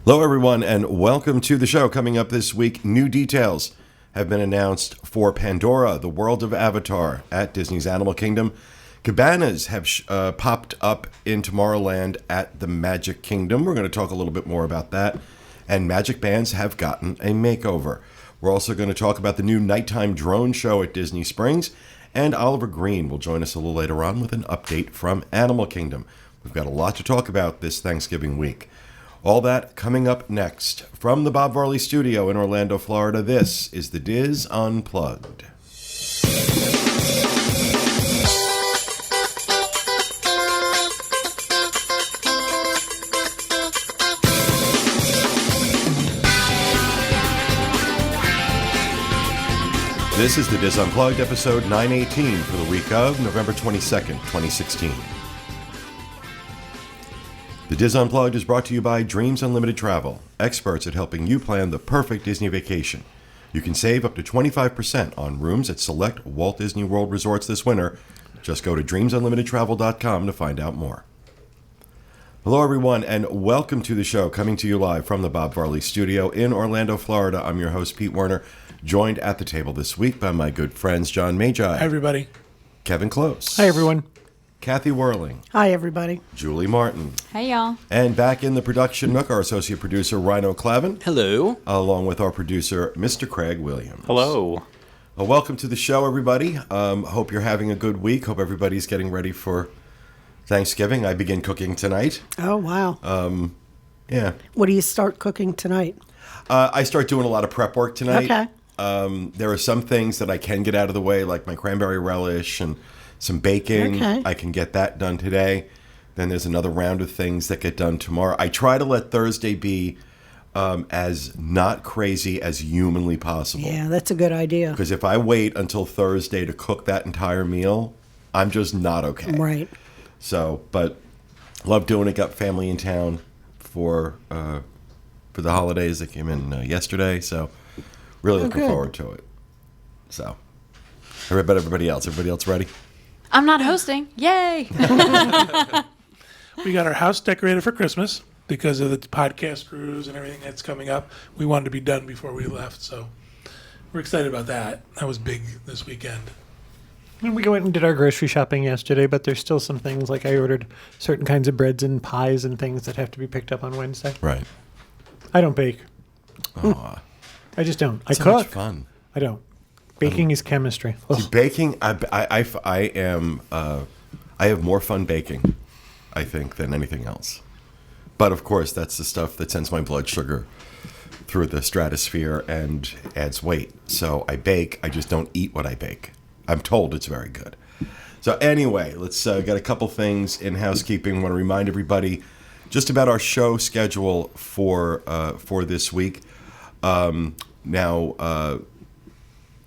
Hello, everyone, and welcome to the show. Coming up this week, new details have been announced for Pandora, the world of Avatar at Disney's Animal Kingdom. Cabanas have popped up in Tomorrowland at the Magic Kingdom. We're going to talk a little bit more about that. And Magic Bands have gotten a makeover. We're also going to talk about the new nighttime drone show at Disney Springs. And Oliver Green will join us a little later on with an update from Animal Kingdom. We've got a lot to talk about this Thanksgiving week. All that coming up next. From the Bob Varley Studio in Orlando, Florida, this is the Diz Unplugged. This is the Diz Unplugged, episode 918 for the week of November 22nd, 2016. The Diz Unplugged is brought to you by Dreams Unlimited Travel, experts at helping you plan the perfect Disney vacation. You can save up to 25% on rooms at select Walt Disney World resorts this winter. Just go to dreamsunlimitedtravel.com to find out more. Hello, everyone, and welcome to the show, coming to you live from the Bob Varley Studio in Orlando, Florida. I'm your host, Pete Werner, joined at the table this week by my good friends, John Magi. Hi, everybody. Kevin Close. Hi, everyone. Kathy Whirling. Hi, everybody. Julie Martin. Hey, y'all. And back in the production nook, our associate producer, Rhino Clavin. Hello. Along with our producer, Mr. Craig Williams. Hello. Welcome to the show, everybody. Hope you're having a good week. Hope everybody's getting ready for Thanksgiving. I begin cooking tonight. Oh, wow. Yeah. What do you start cooking tonight? I start doing a lot of prep work tonight. Okay. There are some things that I can get out of the way, like my cranberry relish and some baking. Okay. I can get that done today. Then there's another round of things that get done tomorrow. I try to let Thursday be as not crazy as humanly possible. Yeah, that's a good idea. Because if I wait until Thursday to cook that entire meal, I'm just not okay. Right. So, but love doing it. Got family in town for the holidays. They came in yesterday, so really looking forward to it. So, everybody else ready? I'm not hosting. Yay! We got our house decorated for Christmas because of the podcast cruise and everything that's coming up. We wanted to be done before we left, so we're excited about that. That was big this weekend. And we went and did our grocery shopping yesterday, but there's still some things, like I ordered certain kinds of breads and pies and things that have to be picked up on Wednesday. Right. I don't bake. Oh, I just don't. I so cook. much fun. I don't. Baking is chemistry. See, baking, I have more fun baking, I think, than anything else. But of course, that's the stuff that sends my blood sugar through the stratosphere and adds weight. So I bake. I just don't eat what I bake. I'm told it's very good. So anyway, let's got a couple things in housekeeping. I want to remind everybody just about our show schedule for this week.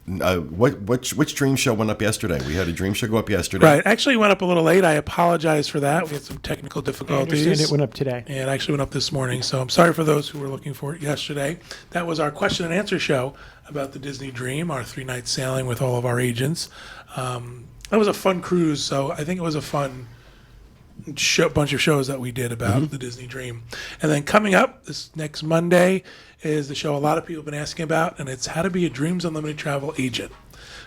Which dream show went up yesterday? We had a dream show go up yesterday. Right. Actually, went up a little late. I apologize for that. We had some technical I difficulties. understand it went up today. And actually went up this morning, so I'm sorry for those who were looking for it yesterday. That was our question and answer show about the Disney Dream, our 3-night sailing with all of our agents. That was a fun cruise, so I think it was a fun bunch of shows that we did about the Disney Dream. And then coming up this next Monday is the show a lot of people have been asking about, and it's how to be a Dreams Unlimited Travel agent.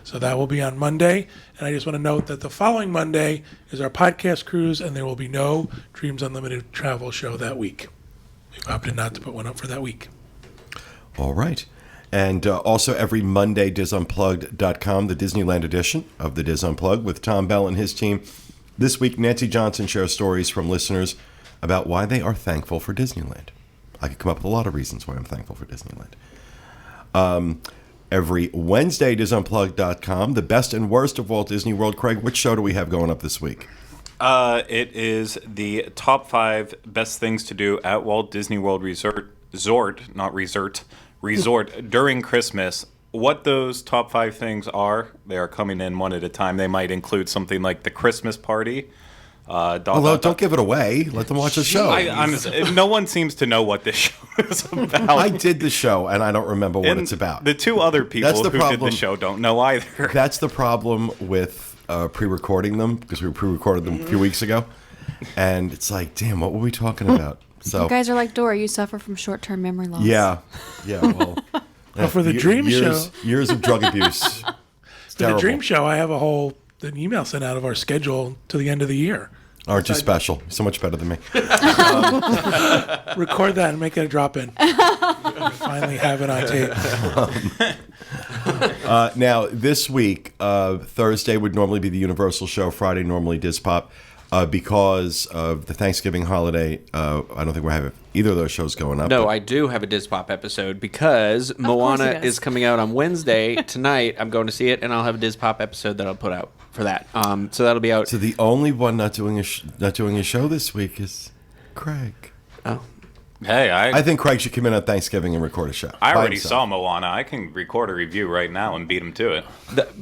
So that will be on Monday. And I just want to note that the following Monday is our podcast cruise, and there will be no Dreams Unlimited Travel show that week. We've opted not to put one up for that week. All right. And also every Monday, DizUnplugged.com, the Disneyland edition of the Diz Unplugged with Tom Bell and his team. This week, Nancy Johnson shares stories from listeners about why they are thankful for Disneyland. I could come up with a lot of reasons why I'm thankful for Disneyland. Every Wednesday, DizUnplugged.com, the best and worst of Walt Disney World. Craig, which show do we have going up this week? It is the top 5 best things to do at Walt Disney World Resort during Christmas. What those top 5 things are, they are coming in one at a time. They might include something like the Christmas party. Don't give it away. Let them watch the show. Honestly, no one seems to know what this show is about. I did the show, and I don't remember what it's about. The 2 other people who did the show don't know either. That's the problem with pre-recording them, because we pre-recorded them a few weeks ago. And it's like, damn, what were we talking about? So You guys are like Dora. You suffer from short-term memory loss. yeah. Well, for the dream show- years of drug abuse. It's For the terrible. dream show, I have an email sent out of our schedule to the end of the year. Aren't you special? So much better than me. Record that and make it a drop-in. Finally have it on tape. Now, this week, Thursday would normally be the Universal show. Friday, normally Diz Pop. Because of the Thanksgiving holiday, I don't think we're having either of those shows going up. No, but- I do have a Diz Pop episode because Moana does. is coming out on Wednesday tonight. I'm going to see it, and I'll have a Diz Pop episode that I'll put out for that. So that'll be out. So the only one not doing a show this week is Craig. Oh, Hey, I think Craig should come in on Thanksgiving and record a show. I by already himself. saw Moana. I can record a review right now and beat him to it.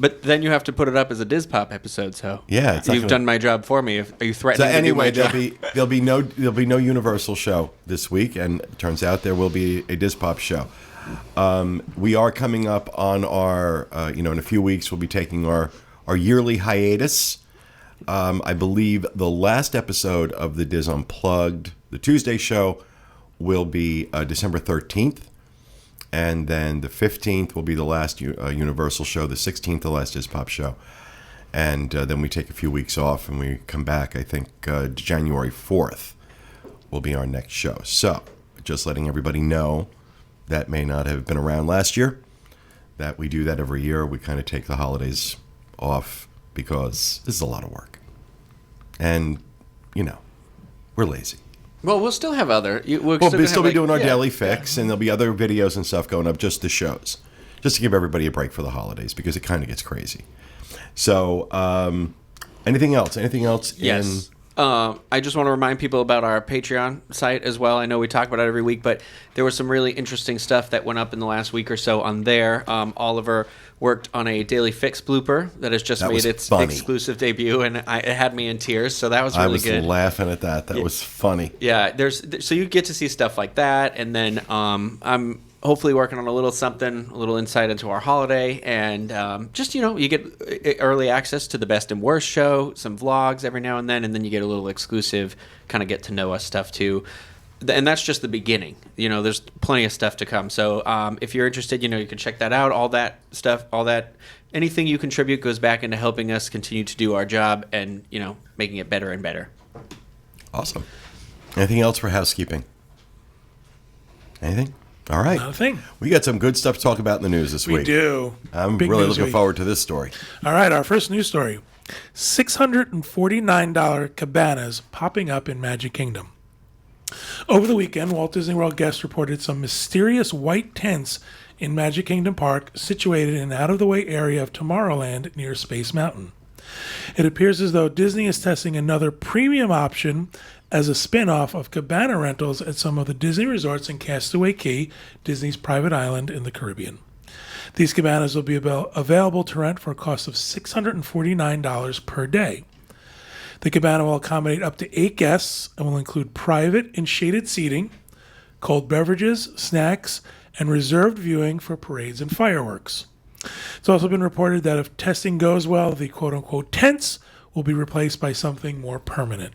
but then you have to put it up as a Diz Pop episode. So Yeah, it's not you've gonna- done my job for me. Are you So threatening to do my anyway, job? there'll be no Universal show this week, and it turns out there will be a Diz Pop show. We are coming up on our, in a few weeks we'll be taking our yearly hiatus. I believe the last episode of the Diz Unplugged, the Tuesday show, will be December 13th. And then the 15th will be the last Universal show. The 16th, the last Diz Pop show. And then we take a few weeks off and we come back, I think, January 4th will be our next show. So just letting everybody know that may not have been around last year, that we do that every year. We kind of take the holidays off because this is a lot of work. And, we're lazy. Well, we'll still have other. We'll still be doing our daily fix, and there'll be other videos and stuff going up, just the shows. Just to give everybody a break for the holidays, because it kind of gets crazy. So, anything else? Anything else? Yes. I just want to remind people about our Patreon site as well. I know we talk about it every week, but there was some really interesting stuff that went up in the last week or so on there. Oliver worked on a Daily Fix blooper that has just That made was its funny. exclusive debut, and it had me in tears, so that was I really was good. laughing at that. That was funny. Yeah, so you get to see stuff like that, and then I'm hopefully working on a little insight into our holiday, and just you get early access to the best and worst show, some vlogs every now and then you get a little exclusive kind of get to know us stuff too. And that's just the beginning. There's plenty of stuff to come. So if you're interested, you can check that out. All that stuff, anything you contribute goes back into helping us continue to do our job and making it better and better. Awesome. Anything else for housekeeping? Anything? All right. Not a thing. We got some good stuff to talk about in the news this We week. do. I'm Big really news looking week. forward to this story. All right, our first news story. $649 cabanas popping up in Magic Kingdom. Over the weekend, Walt Disney World guests reported some mysterious white tents in Magic Kingdom Park situated in an out-of-the-way area of Tomorrowland near Space Mountain. It appears as though Disney is testing another premium option as a spin-off of cabana rentals at some of the Disney resorts in Castaway Cay, Disney's private island in the Caribbean. These cabanas will be available to rent for a cost of $649 per day. The cabana will accommodate up to 8 guests and will include private and shaded seating, cold beverages, snacks, and reserved viewing for parades and fireworks. It's also been reported that if testing goes well, the quote-unquote tents will be replaced by something more permanent.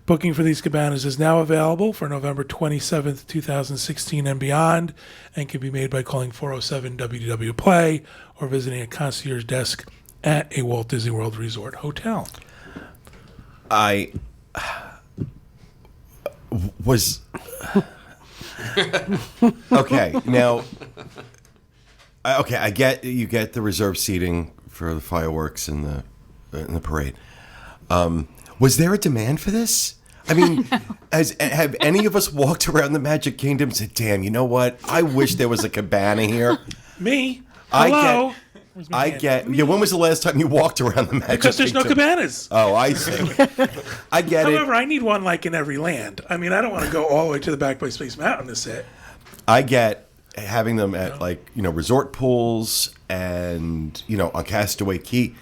Booking for these cabanas is now available for November 27th, 2016 and beyond, and can be made by calling 407-WDW-PLAY or visiting a concierge desk at a Walt Disney World Resort hotel. I was okay. Now, I get you get the reserved seating for the fireworks and the parade. Was there a demand for this? I mean, have any of us walked around the Magic Kingdom and said, "Damn, you know what? I wish there was a cabana here." Me? Hello? Where's my hand? Yeah, when was the last time you walked around the Magic Because there's no Kingdom? cabanas. Oh, I see. I get it. However, I need one like in every land. I mean, I don't want to go all the way to the back by Space Mountain to sit. I get having them at resort pools and on Castaway Cay.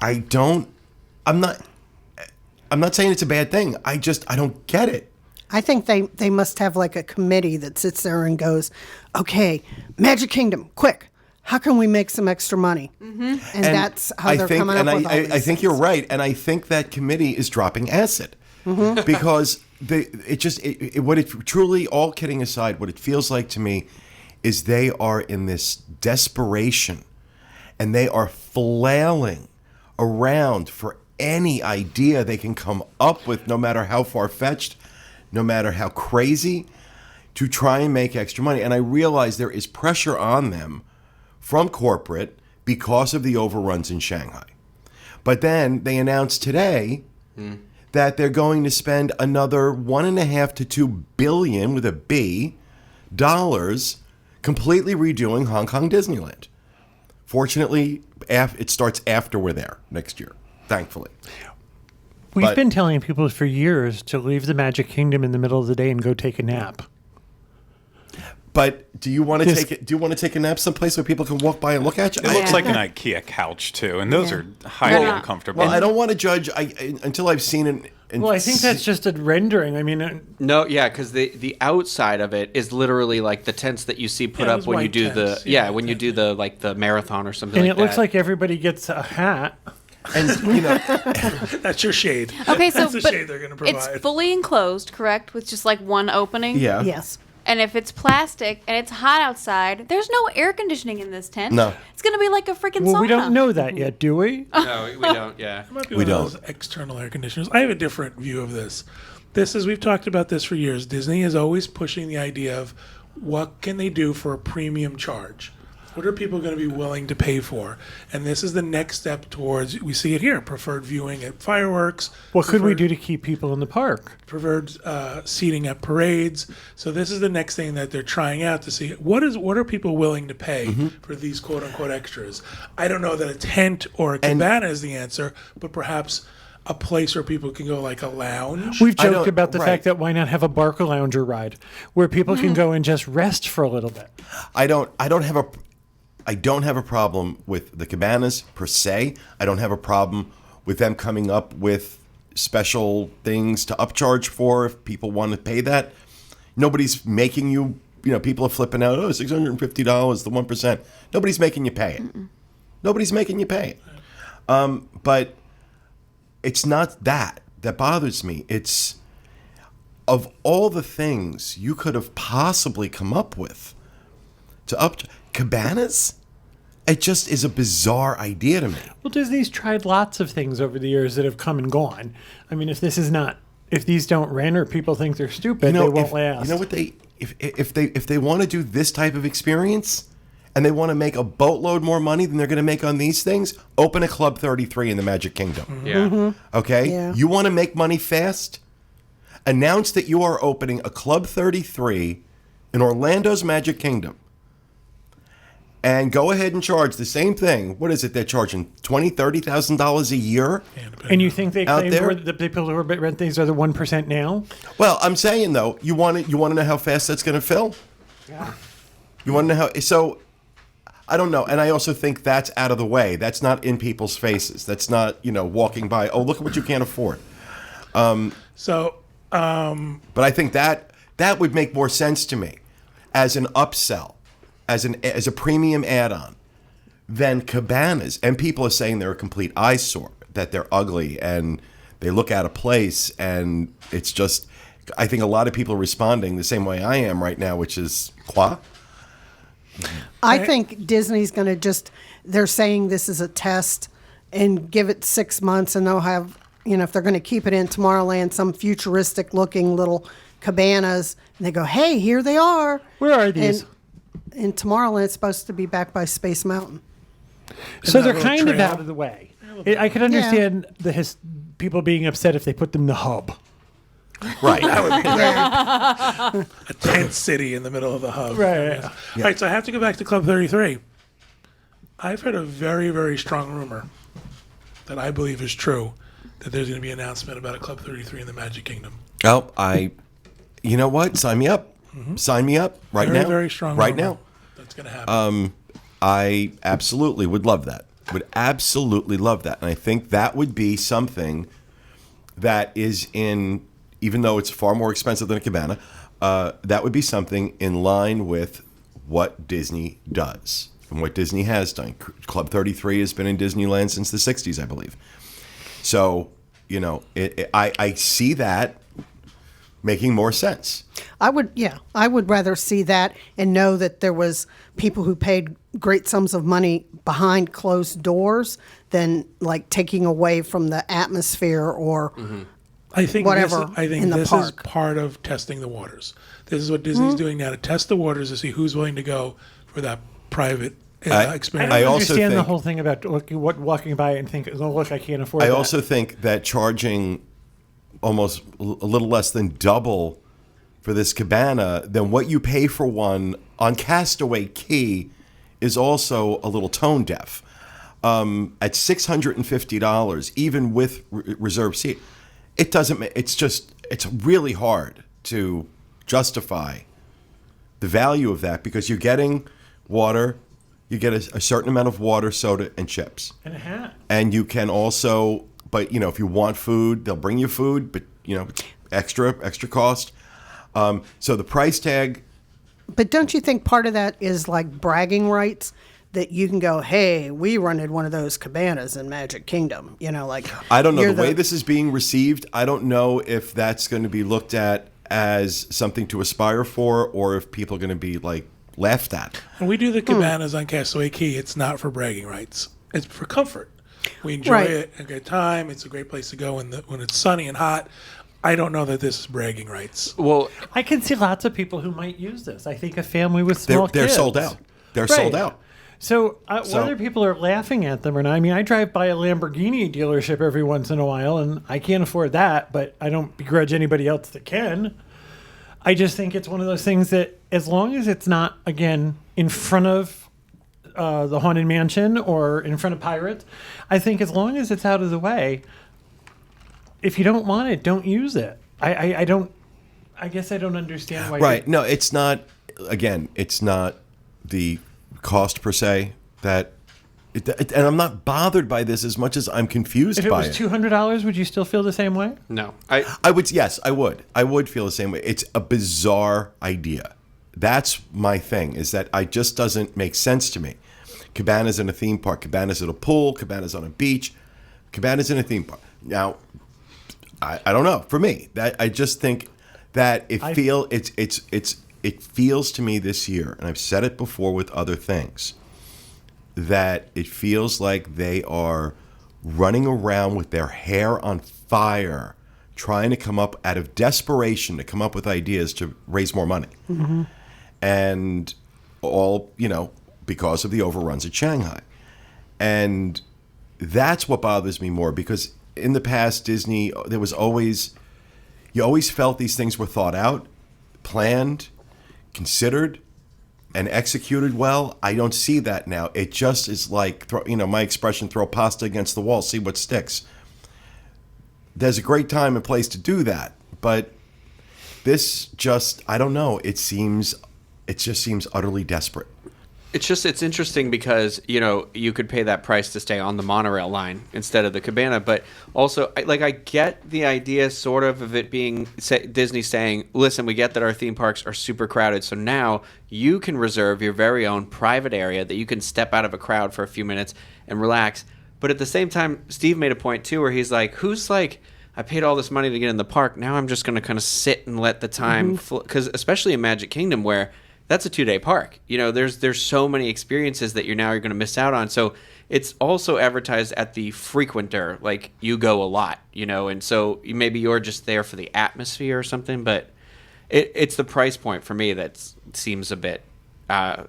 I'm not saying it's a bad thing. I don't get it. I think they must have like a committee that sits there and goes, okay, Magic Kingdom, quick. How can we make some extra money? Mm-hmm. And that's how they're coming up with all these I think things. you're right. And I think that committee is dropping acid. Mm-hmm. Because what it truly, all kidding aside, what it feels like to me is they are in this desperation and they are flailing around for any idea they can come up with, no matter how far-fetched, no matter how crazy, to try and make extra money. And I realize there is pressure on them from corporate because of the overruns in Shanghai. But then they announced today that they're going to spend another $1.5 to $2 billion with a B dollars completely redoing Hong Kong Disneyland. Fortunately, it starts after we're there next year, thankfully. We've been telling people for years to leave the Magic Kingdom in the middle of the day and go take a nap. But do you want to take it? Do you want to take a nap someplace where people can walk by and look at you? It looks like an IKEA couch too, and those are highly Yeah. uncomfortable. Well, I don't want to judge until I've seen it. And Well, I think that's just a rendering. I mean, No, yeah, because the outside of it is literally like the tents that you see put Yeah, up those when you white do tents. the Yeah, when you do the like the marathon or something and like it looks that. like everybody gets a hat. and That's your shade. Okay, so That's the but shade they're going to it's provide. fully enclosed, correct, with just like one opening. yeah, Yes. And if it's plastic and it's hot outside, there's no air conditioning in this tent. No. It's gonna be like a freaking Well, sauna. we don't know that yet, do we? no, we don't. Yeah, It might be We one of those external air conditioners. I have a different view of this. We've talked about this for years. Disney is always pushing the idea of what can they do for a premium charge? What are people going to be willing to pay for? And this is the next step towards, we see it here, preferred viewing at fireworks. What could we preferred- do to keep people in the park? preferred seating at parades. So this is the next thing that they're trying out to see what are people willing to pay for these quote unquote extras. I don't know that a tent or a cabana is the answer, but perhaps a place where people can go, like a lounge. We've I don't- joked about the right. fact that why not have a Barca Lounger ride where people can go and just rest for a little bit. I don't have a problem with the cabanas per se. I don't have a problem with them coming up with special things to upcharge for if people want to pay that. Nobody's making you, people are flipping out, $650, the 1%. Nobody's making you pay it. Nobody's making you pay it. But it's not that bothers me. It's, of all the things you could have possibly come up with to cabanas, it just is a bizarre idea to me. Well, Disney's tried lots of things over the years that have come and gone. I mean, if these don't render, people think they're stupid, they won't last. You know what if they want to do this type of experience and they want to make a boatload more money than they're going to make on these things, open a Club 33 in the Magic Kingdom. yeah. Okay? Yeah. You want to make money fast? Announce that you are opening a Club 33 in Orlando's Magic Kingdom. And go ahead and charge the same thing. What is it? They're charging $20,000, $30,000 a year. And you think they Out claim there? the people who rent things are the 1% now? Well, I'm saying though, you want to know how fast that's going to fill? Yeah. You want to know how? So, I don't know. And I also think that's out of the way. That's not in people's faces. That's not walking by. Oh, look at what you can't afford. So But I think that would make more sense to me as an upsell, as a premium add-on than cabanas. And people are saying they're a complete eyesore, that they're ugly and they look out of place. And it's just, I think a lot of people are responding the same way I am right now, which is quoi? I think Disney's going to they're saying this is a test and give it 6 months and they'll have, if they're going to keep it in Tomorrowland, some futuristic looking little cabanas, and they go, hey, here they are. Where are these? And in Tomorrowland, it's supposed to be back by Space Mountain. So that they're little kind of trail? out of the way. I could understand people being upset if they put them in the hub. Right. that would be great. A tent city in the middle of the hub. Right. All right, so I have to go back to Club 33. I've heard a very, very strong rumor that I believe is true that there's going to be an announcement about a Club 33 in the Magic Kingdom. Oh, you know what? Sign me up. Sign me up right Very, now. very strong Right rumor now. That's going to happen. I absolutely would love that. Would absolutely love that. And I think that would be something that is even though it's far more expensive than a cabana, that would be something in line with what Disney does and what Disney has done. Club 33 has been in Disneyland since the 60s, I believe. So, I see that making more sense. I would rather see that and know that there was people who paid great sums of money behind closed doors than like taking away from the atmosphere or I think whatever This, I think in the this park. is part of testing the waters. This is what Disney's doing now to test the waters to see who's willing to go for that private I experience. don't also understand the think- whole thing about walking by it and think, oh, look, I can't afford I that. also think that charging almost a little less than double for this cabana than what you pay for one on Castaway Cay is also a little tone deaf. At $650, even with reserved seat, it doesn't. It's really hard to justify the value of that because you're getting water, you get a certain amount of water, soda, and chips. And a hat. And you can also, but if you want food, they'll bring you food, but extra cost. So the price tag, But don't you think part of that is like bragging rights? That you can go, hey, we rented one of those cabanas in Magic Kingdom. Like I don't know you're the way this is being received. I don't know if that's going to be looked at as something to aspire for, or if people are going to be like laughed at. When we do the cabanas on Castaway Cay, it's not for bragging rights. It's for comfort. We enjoy Right. it, a good time. It's a great place to go when it's sunny and hot. I don't know that this is bragging rights. Well, I can see lots of people who might use this. I think a family with They're small kids. sold out. They're Right. sold out. So, So- whether people are laughing at them or not, I mean, I drive by a Lamborghini dealership every once in a while, and I can't afford that, but I don't begrudge anybody else that can. I just think it's one of those things that, as long as it's not, again, in front of the Haunted Mansion or in front of Pirates, I think as long as it's out of the way, if you don't want it, don't use it. I don't. I guess I don't understand why. Right. No, it's not. Again, it's not the cost per se that. And I'm not bothered by this as much as I'm confused If it by was $200, would you still feel the same way? no. I would. Yes, I would. I would feel the same way. It's a bizarre idea. That's my thing. Is that it just doesn't make sense to me. Cabanas in a theme park. Cabanas at a pool. Cabanas on a beach. Cabanas in a theme park. Now, I don't know. For me, that I just think that it feels to me this year, and I've said it before with other things, that it feels like they are running around with their hair on fire, trying to come up out of desperation to come up with ideas to raise more money, and all because of the overruns at Shanghai, and that's what bothers me more because. In the past, Disney, you always felt these things were thought out, planned, considered, and executed well. I don't see that now. It just is like, my expression, throw pasta against the wall, see what sticks. There's a great time and place to do that, but this just, I don't know. It just seems utterly desperate. It's interesting because you could pay that price to stay on the monorail line instead of the cabana, but also I get the idea sort of it being Disney saying, listen, we get that our theme parks are super crowded, so now you can reserve your very own private area that you can step out of a crowd for a few minutes and relax. But at the same time, Steve made a point too where he's like, who's like, I paid all this money to get in the park, now I'm just going to kind of sit and let the time because especially in Magic Kingdom where that's a 2-day park. There's so many experiences that you're going to miss out on. So it's also advertised at the frequenter, like you go a lot, and so maybe you're just there for the atmosphere or something. But it's the price point for me that seems a bit a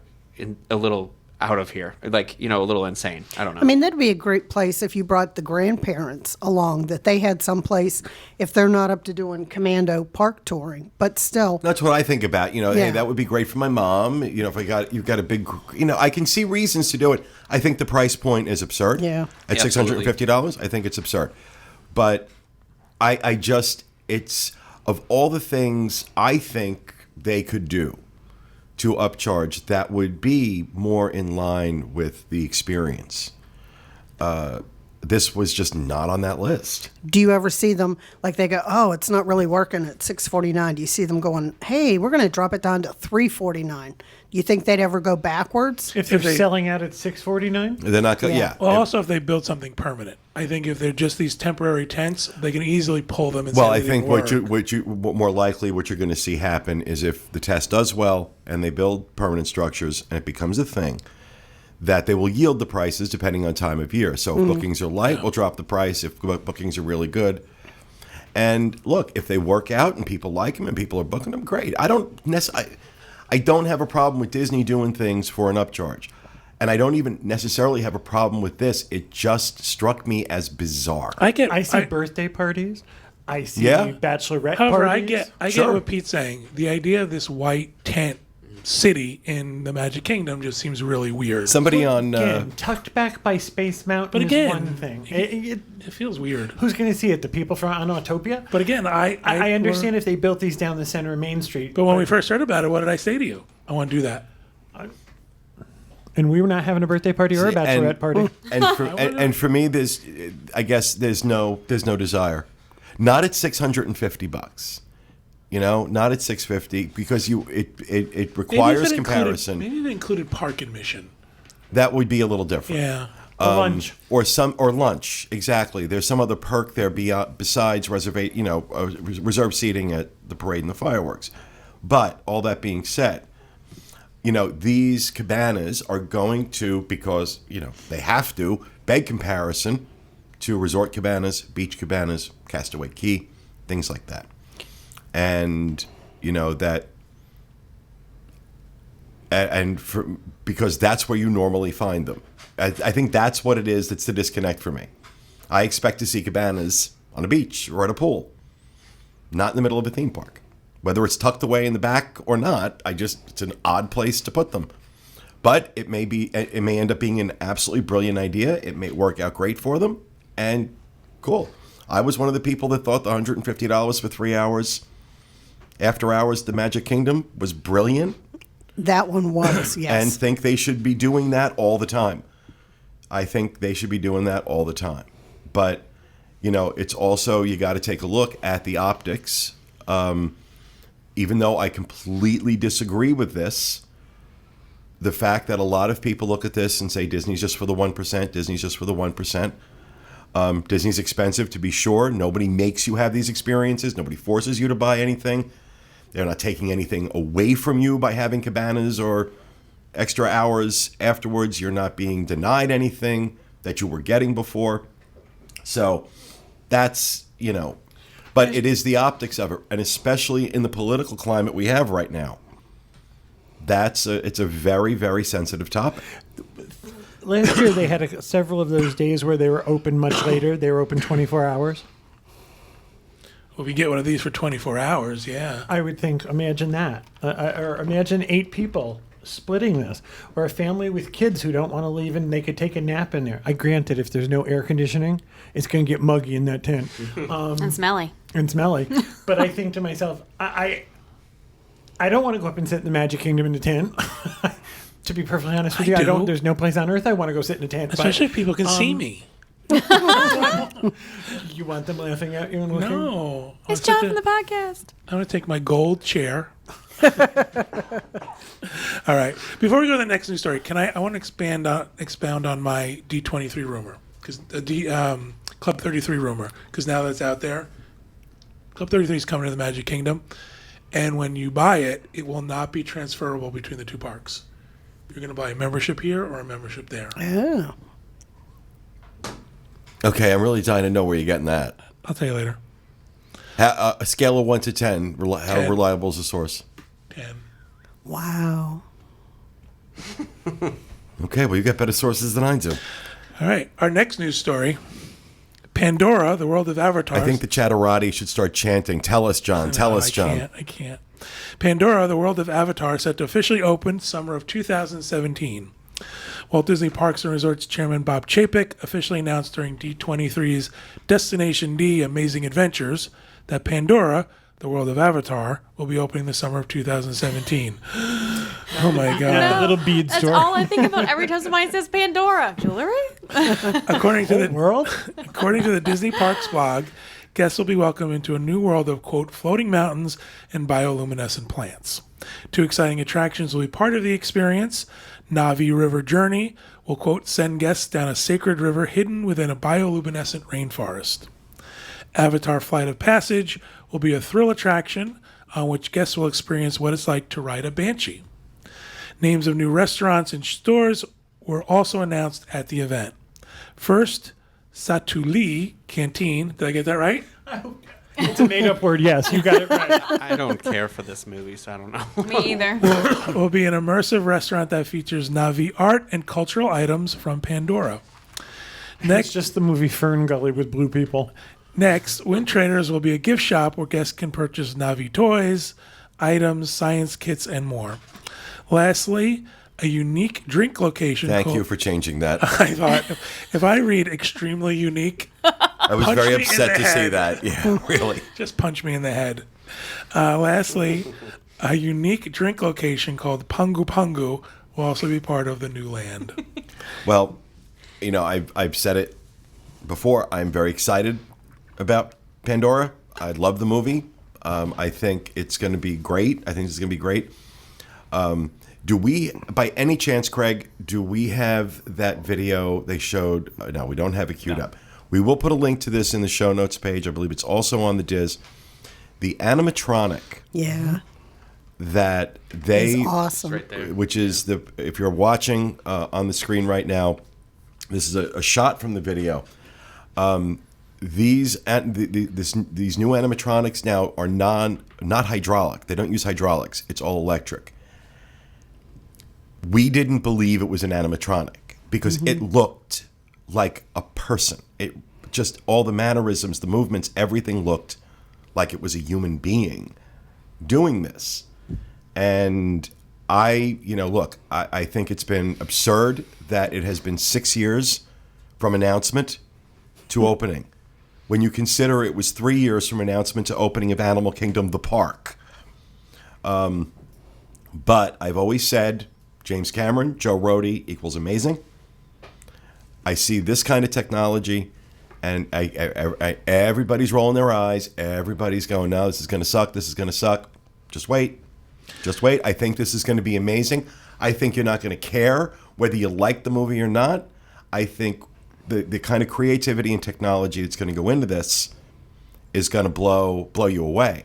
little out of here, a little insane. I don't know. I mean, that'd be a great place if you brought the grandparents along, that they had some place if they're not up to doing commando park touring, but still. That's what I think about. Hey, Yeah. that would be great for my mom. If you've got a big, I can see reasons to do it. I think the price point is absurd. Yeah. At Yeah, $650, I think it's absurd. But it's of all the things I think they could do to upcharge that would be more in line with the experience. this was just not on that list. Do you ever see them, like they go, oh, it's not really working at $6.49? Do you see them going, hey, we're going to drop it down to $3.49? Do you think they'd ever go backwards? If they're they- selling out at $6.49, They're not going. Yeah. Yeah. Well, also if they build something permanent, I think if they're just these temporary tents, they can easily pull them. And Well, say I they think didn't work. what more likely what you're going to see happen is if the test does well and they build permanent structures and it becomes a thing, that they will yield the prices depending on time of year. So if bookings are light, we'll drop the price. If bookings are really good, and look, if they work out and people like them and people are booking them, great. I don't have a problem with Disney doing things for an upcharge. And I don't even necessarily have a problem with this. It just struck me as bizarre. I see birthday parties. I see Yeah. bachelorette However, parties. I Sure. get what Pete's saying. The idea of this white tent city in the Magic Kingdom just seems really weird. Somebody on Again, tucked back by Space Mountain But again, is one thing. it feels weird. Who's going to see it? The people from Autopia? But again, I understand if they built these down the center of Main Street. But when we first heard about it, what did I say to you? I want to do that. And we were not having a birthday party or a bachelorette party. and for me, there's no desire. Not at $650. Not at $650 because it requires comparison. Maybe they included park admission. That would be a little different. Yeah. Lunch. Or lunch. Exactly. There's some other perk there besides reserve seating at the parade and the fireworks. But all that being said, these cabanas are going to, because they have to, beg comparison to resort cabanas, beach cabanas, Castaway Cay, things like that. And because that's where you normally find them. I think that's what it is that's the disconnect for me. I expect to see cabanas on a beach or at a pool, not in the middle of a theme park. Whether it's tucked away in the back or not, it's an odd place to put them. But it may end up being an absolutely brilliant idea. It may work out great for them, and cool. I was one of the people that thought the $150 for 3 hours after hours the Magic Kingdom was brilliant. That one was, yes. And think they should be doing that all the time. I think they should be doing that all the time. But, it's also, you got to take a look at the optics. Even though I completely disagree with this, the fact that a lot of people look at this and say Disney's just for the 1%, Disney's just for the 1%. Disney's expensive, to be sure. Nobody makes you have these experiences. Nobody forces you to buy anything. They're not taking anything away from you by having cabanas or extra hours afterwards. You're not being denied anything that you were getting before. So that's, but it is the optics of it. And especially in the political climate we have right now, it's a very, very sensitive topic. Last year, they had several of those days where they were open much later. They were open 24 hours. Well, if you get one of these for 24 hours, yeah. I would think, imagine that. Or imagine 8 people splitting this. Or a family with kids who don't want to leave and they could take a nap in there. Granted, if there's no air conditioning, it's going to get muggy in that tent. And smelly. And smelly. But I think to myself, I don't want to go up and sit in the Magic Kingdom in the tent. To be perfectly honest with you, I don't. There's no place on earth I want to go sit in a tent. Especially if people can see me. You want them laughing at you and looking? No. It's John from the podcast. I'm going to take my gold chair. All right. Before we go to the next news story, I want to expound on my D23 rumor, because the Club 33 rumor, because now that's out there, Club 33 is coming to the Magic Kingdom, and when you buy it, it will not be transferable between the two parks. You're going to buy a membership here or a membership there. Yeah. Okay, I'm really dying to know where you're getting that. I'll tell you later. A scale of 1 to 10, how 10. reliable is the source? 10. Wow. Okay, well, you got better sources than I do. All right. Our next news story, Pandora, the world of Avatar. I think the Chatterati should start chanting. Tell us, John. Tell us, John. I can't. Pandora, the world of Avatar, set to officially open summer of 2017. Walt Disney Parks and Resorts Chairman Bob Chapek officially announced during D23's Destination D Amazing Adventures that Pandora, the world of Avatar, will be opening the summer of 2017. Oh my God! The little bead That's store. all I think about every time somebody says Pandora. Jewelry? According to the World? According to the Disney Parks blog, guests will be welcomed into a new world of, quote, floating mountains and bioluminescent plants. 2 exciting attractions will be part of the experience. Navi River Journey will, quote, send guests down a sacred river hidden within a bioluminescent rainforest. Avatar Flight of Passage will be a thrill attraction on which guests will experience what it's like to ride a banshee. Names of new restaurants and stores were also announced at the event. First, Satuli Canteen. Did I get that right? It's a made-up word. Yes, you got it right. I don't care for this movie, so I don't know. Me either. Will be an immersive restaurant that features Navi art and cultural items from Pandora. It's just the movie Fern Gully with blue people. Next, Wind Traders will be a gift shop where guests can purchase Navi toys, items, science kits, and more. Lastly, a unique drink location. Thank you for changing that. I thought if I read extremely unique, I was Punch very me in upset the to see head. that. Yeah, really. just punch me in the head. Lastly, a unique drink location called Pungu Pungu will also be part of the new land. Well, I've said it before. I'm very excited about Pandora. I love the movie. I think it's going to be great. I think it's going to be great. Do we, by any chance, Craig, do we have that video they showed? No, we don't have it queued up. We will put a link to this in the show notes page. I believe it's also on the Diz. The animatronic Yeah. that they, It's awesome. Right there. which is if you're watching on the screen right now, this is a shot from the video. These new animatronics now are not hydraulic. They don't use hydraulics. It's all electric. We didn't believe it was an animatronic because it looked like a person. It just all the mannerisms, the movements, everything looked like it was a human being doing this. And I think it's been absurd that it has been 6 years from announcement to opening. When you consider it was 3 years from announcement to opening of Animal Kingdom, the park. But I've always said, James Cameron, Joe Rohde equals amazing. I see this kind of technology, and everybody's rolling their eyes. Everybody's going, no, this is going to suck. This is going to suck. Just wait. Just wait. I think this is going to be amazing. I think you're not going to care whether you like the movie or not. I think the kind of creativity and technology that's going to go into this is going to blow you away.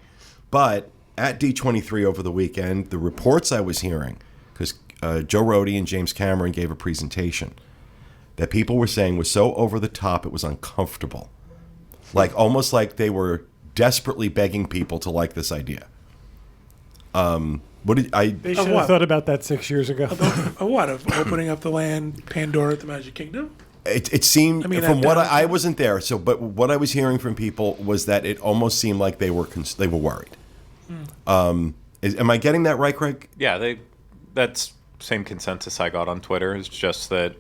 But at D23 over the weekend, the reports I was hearing, because Joe Rohde and James Cameron gave a presentation that people were saying was so over the top it was uncomfortable, almost like they were desperately begging people to like this idea. They should what? have thought about that 6 years ago. Of opening up the land, Pandora at the Magic Kingdom? It seemed from what I wasn't there, but what I was hearing from people was that it almost seemed like they were worried. Am I getting that right, Craig? Yeah, that's same consensus I got on Twitter. It's just that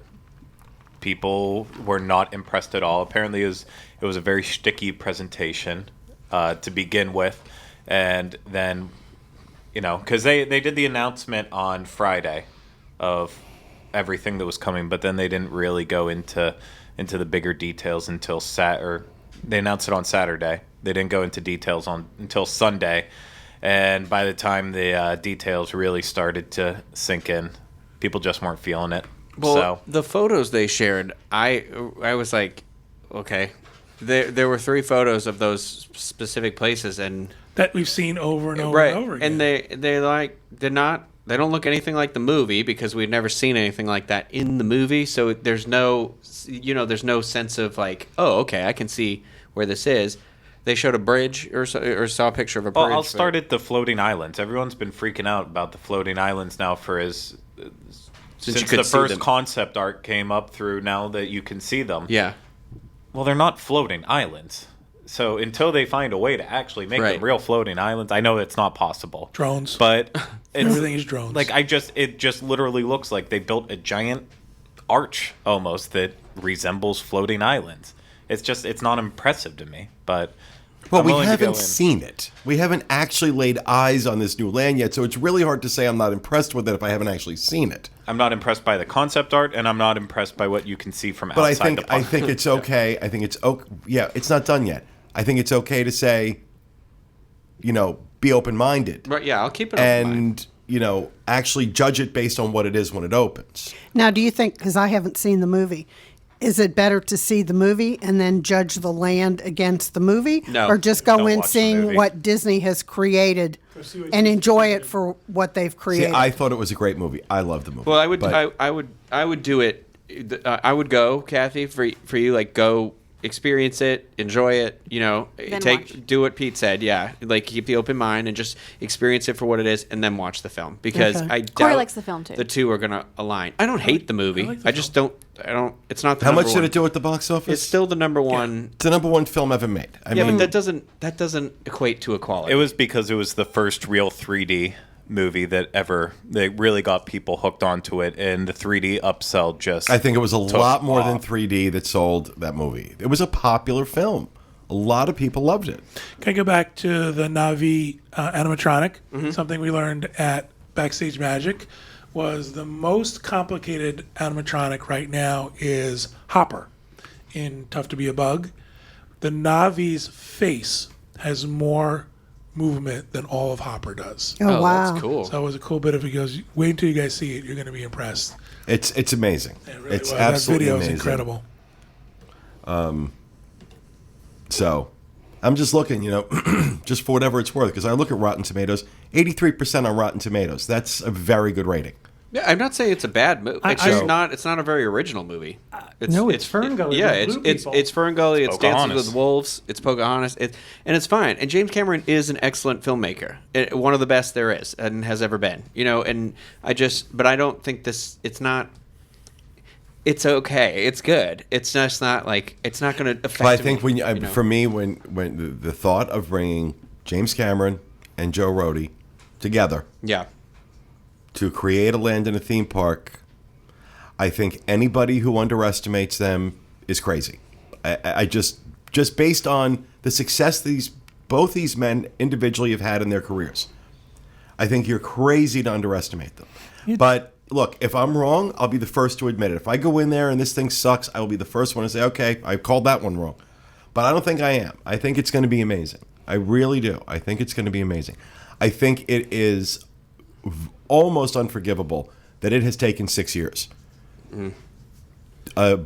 people were not impressed at all. Apparently, it was a very shticky presentation to begin with, and then because they did the announcement on Friday of everything that was coming, but then they didn't really go into the bigger details until they announced it on Saturday. They didn't go into details until Sunday. And by the time the details really started to sink in, people just weren't feeling it. Well, So the photos they shared, I was like, okay. There were 3 photos of those specific places, and That we've seen over and over right, and over again. and they don't look anything like the movie because we've never seen anything like that in the movie. So there's no sense of like, oh, okay, I can see where this is. They showed a bridge or saw a picture of a bridge. Well, I'll start at the floating islands. Everyone's been freaking out about the floating islands now since you could the see first them. concept art came up through now that you can see them. Yeah. Well, they're not floating islands. So until they find a way to actually make them real floating islands, I know it's not possible. Drones. But Everything is drones. it just literally looks like they built a giant arch almost that resembles floating islands. It's not impressive to me, but Well, I'm we willing to go haven't in. seen it. We haven't actually laid eyes on this new land yet, so it's really hard to say I'm not impressed with it if I haven't actually seen it. I'm not impressed by the concept art, and I'm not impressed by what you can see from But outside the I park. think it's okay. I think it's okay. Yeah, it's not done yet. I think it's okay to say, be open-minded. Right, yeah, I'll keep it open mind. And, actually judge it based on what it is when it opens. Now, do you think, because I haven't seen the movie, is it better to see the movie and then judge the land against the movie? No. Or just go Don't in watch the seeing movie. what Disney has created see what and Disney enjoy it for what they've See, created? I thought it was a great movie. I love the movie. Well, I would, But I would do it. I would go, Kathy, for you. Like, go experience it, enjoy it. Then watch. Do what Pete said. Yeah, like keep the open mind and just experience it for what it is, and then watch the film because Okay. I Corey doubt likes the film, too. The two are gonna align. I don't hate the movie. like the I just don't. I don't. It's not the how number much one. did it do at the box office? It's still the number one. It's the number one film ever made. I Yeah, mean, but that doesn't equate to a quality. It was because it was the first real 3D movie that really got people hooked onto it, and the 3D upsell just. I think it was a lot more than off. 3D that sold that movie. It was a popular film. A lot of people loved it. Can I go back to the Navi animatronic? Something we learned at Backstage Magic was the most complicated animatronic right now is Hopper in Tough to Be a Bug. The Navi's face has more movement than all of Hopper does. oh, wow. That's cool. So that was a cool bit of it. Goes, wait until you guys see it. You're going to be impressed. It's amazing. It really It's was. absolutely That video amazing. is incredible. So, I'm just looking, just for whatever it's worth, because I look at Rotten Tomatoes, 83% on Rotten Tomatoes. That's a very good rating. Yeah, I'm not saying it's a bad movie. It's I- just not. It's not a very original movie. no, it's Ferngully Yeah, with blue it's people. Ferngully. It's Dances Pocahontas. with Wolves. It's Pocahontas. And it's fine. And James Cameron is an excellent filmmaker, one of the best there is and has ever been. And but I don't think this. It's not. It's okay. It's good. It's just not like it's not going to affect. But I think me, for me, when the thought of bringing James Cameron and Joe Rohde together yeah. to create a land in a theme park, I think anybody who underestimates them is crazy. I just based on the success both these men individually have had in their careers, I think you're crazy to underestimate them. But look, if I'm wrong, I'll be the first to admit it. If I go in there and this thing sucks, I will be the first one to say, okay, I called that one wrong. But I don't think I am. I think it's going to be amazing. I really do. I think it's going to be amazing. I think it is almost unforgivable that it has taken 6 years for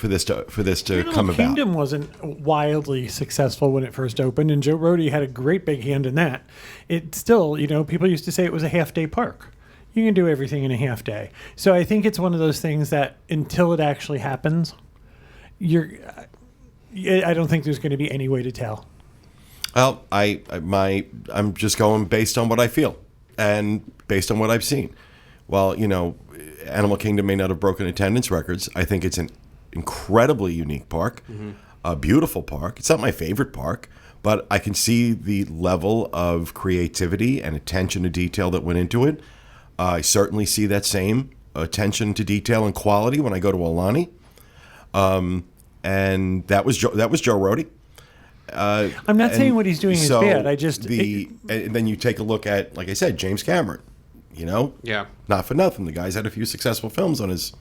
this to come about. Kingdom wasn't wildly successful when it first opened, and Joe Rohde had a great big hand in that. It still, people used to say it was a half-day park. You can do everything in a half day. So I think it's one of those things that until it actually happens, I don't think there's going to be any way to tell. Well, I'm just going based on what I feel and based on what I've seen. Well, Animal Kingdom may not have broken attendance records. I think it's an incredibly unique park, a beautiful park. It's not my favorite park, but I can see the level of creativity and attention to detail that went into it. I certainly see that same attention to detail and quality when I go to Aulani, and that was Joe Rohde. I'm not saying what he's doing is bad. I just and then you take a look at, like I said, James Cameron. Yeah. Not for nothing, the guy's had a few successful films on his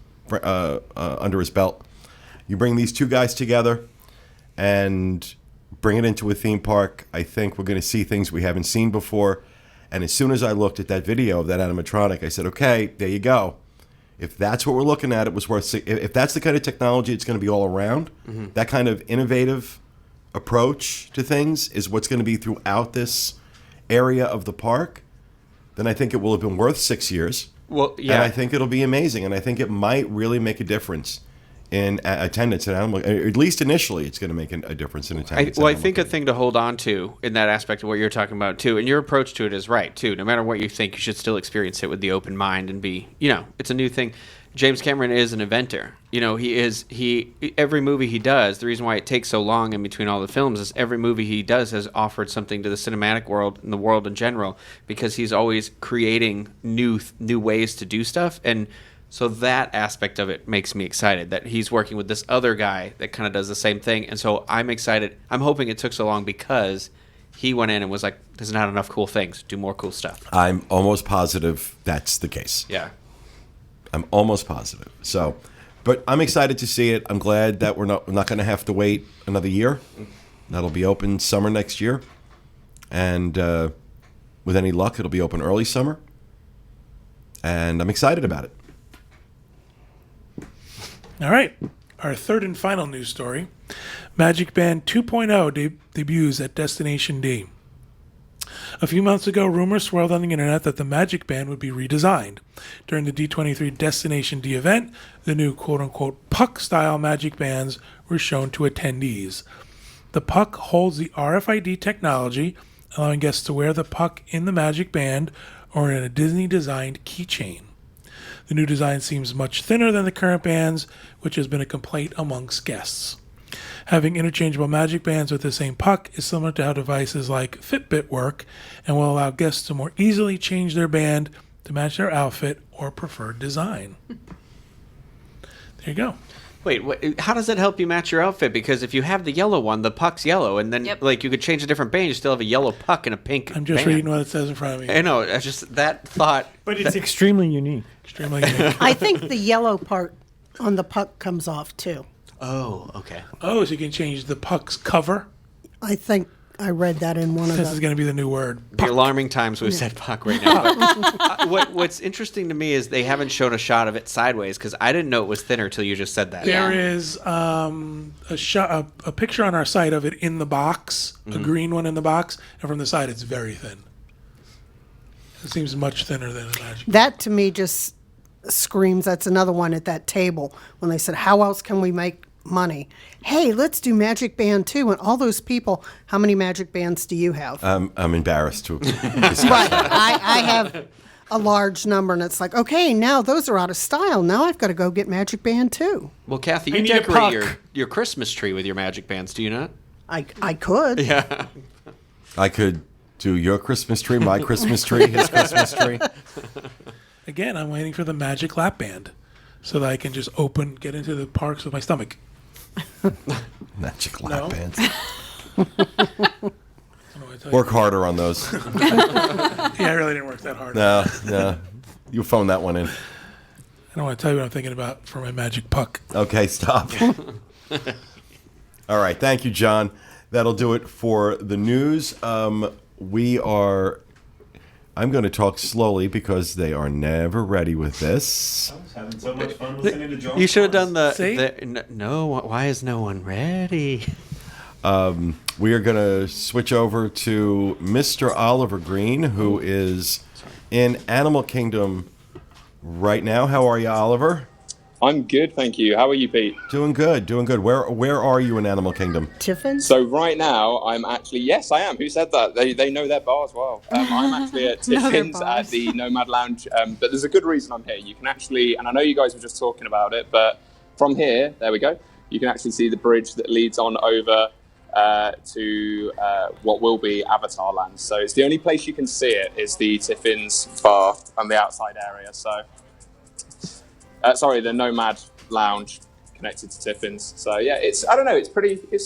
under his belt. You bring these two guys together and bring it into a theme park. I think we're going to see things we haven't seen before. And as soon as I looked at that video of that animatronic, I said, okay, there you go. If that's what we're looking at, it was worth. If that's the kind of technology it's going to be all around, that kind of innovative approach to things is what's going to be throughout this area of the park, then I think it will have been worth 6 years. Well, yeah. And I think it'll be amazing. And I think it might really make a difference in attendance at Animal. At least initially, it's going to make a difference in attendance. I think a thing to hold on to in that aspect of what you're talking about too, and your approach to it is right too. No matter what you think, you should still experience it with the open mind and be, it's a new thing. James Cameron is an inventor. Every movie he does, the reason why it takes so long in between all the films is every movie he does has offered something to the cinematic world and the world in general, because he's always creating new ways to do stuff. And So that aspect of it makes me excited that he's working with this other guy that kind of does the same thing. And so I'm excited. I'm hoping it took so long because he went in and was like, there's not enough cool things. Do more cool stuff. I'm almost positive that's the case. Yeah. I'm almost positive. So, but I'm excited to see it. I'm glad that we're not going to have to wait another year. That'll be open summer next year. And with any luck, it'll be open early summer. And I'm excited about it. All right. Our third and final news story. MagicBand 2.0 debuts at Destination D. A few months ago, rumors swirled on the internet that the MagicBand would be redesigned. During the D23 Destination D event, the new quote-unquote puck-style MagicBands were shown to attendees. The puck holds the RFID technology, allowing guests to wear the puck in the MagicBand or in a Disney-designed keychain. The new design seems much thinner than the current bands, which has been a complaint amongst guests. Having interchangeable MagicBands with the same puck is similar to how devices like Fitbit work and will allow guests to more easily change their band to match their outfit or preferred design. There you go. Wait, how does that help you match your outfit? Because if you have the yellow one, the puck's yellow, and then like you could change a different band, you still have a yellow puck and a pink I'm just band. reading what it says in front of me. I know, I just that thought. But it's extremely unique. Extremely unique. I think the yellow part on the puck comes off too. Oh, okay. Oh, so you can change the puck's cover? I think I read that in one of This is the. going to be the new word. The alarming times we've said puck right now. But, what's interesting to me is they haven't shown a shot of it sideways because I didn't know it was thinner till you just said that. There is a picture on our site of it in the box, a green one in the box, and from the side it's very thin. It seems much thinner than a Magic. That to me just screams. That's another one at that table when they said, "How else can we make money? Hey, let's do MagicBand too." And all those people, how many MagicBands do you have? I'm embarrassed to. Right. I have a large number, and it's like, okay, now those are out of style. Now I've got to go get MagicBand too. Well, Kathy, I you need a decorate puck. your Christmas tree with your magic bands, do you not? I could. Yeah. I could do your Christmas tree, my Christmas tree, his Christmas tree. Again, I'm waiting for the Magic Lap Band so that I can just get into the parks with my stomach. Magic No. lap bands. I don't know what to tell you. Work harder on those. Yeah, I really didn't work that hard. No. You phone that one in. I don't want to tell you what I'm thinking about for my magic puck. Okay, stop. All right, thank you, John. That'll do it for the news. I'm going to talk slowly because they are never ready with this. I was having so much fun listening to John. You should have done See? no, why is no one ready? We are going to switch over to Mr. Oliver Green, who is in Animal Kingdom right now. How are you, Oliver? I'm good, thank you. How are you, Pete? Doing good. Where are you in Animal Kingdom? Tiffin's? So right now, I'm actually, yes, I am. Who said that? They know their bar as well. I'm actually at Know their Tiffin's bars. at the Nomad Lounge, but there's a good reason I'm here. You can actually, and I know you guys were just talking about it, but from here, there we go, you can actually see the bridge that leads on over to what will be Avatar Land. So it's the only place you can see it is the Tiffin's bar on the outside area. So, the Nomad Lounge connected to Tiffin's. So yeah, it's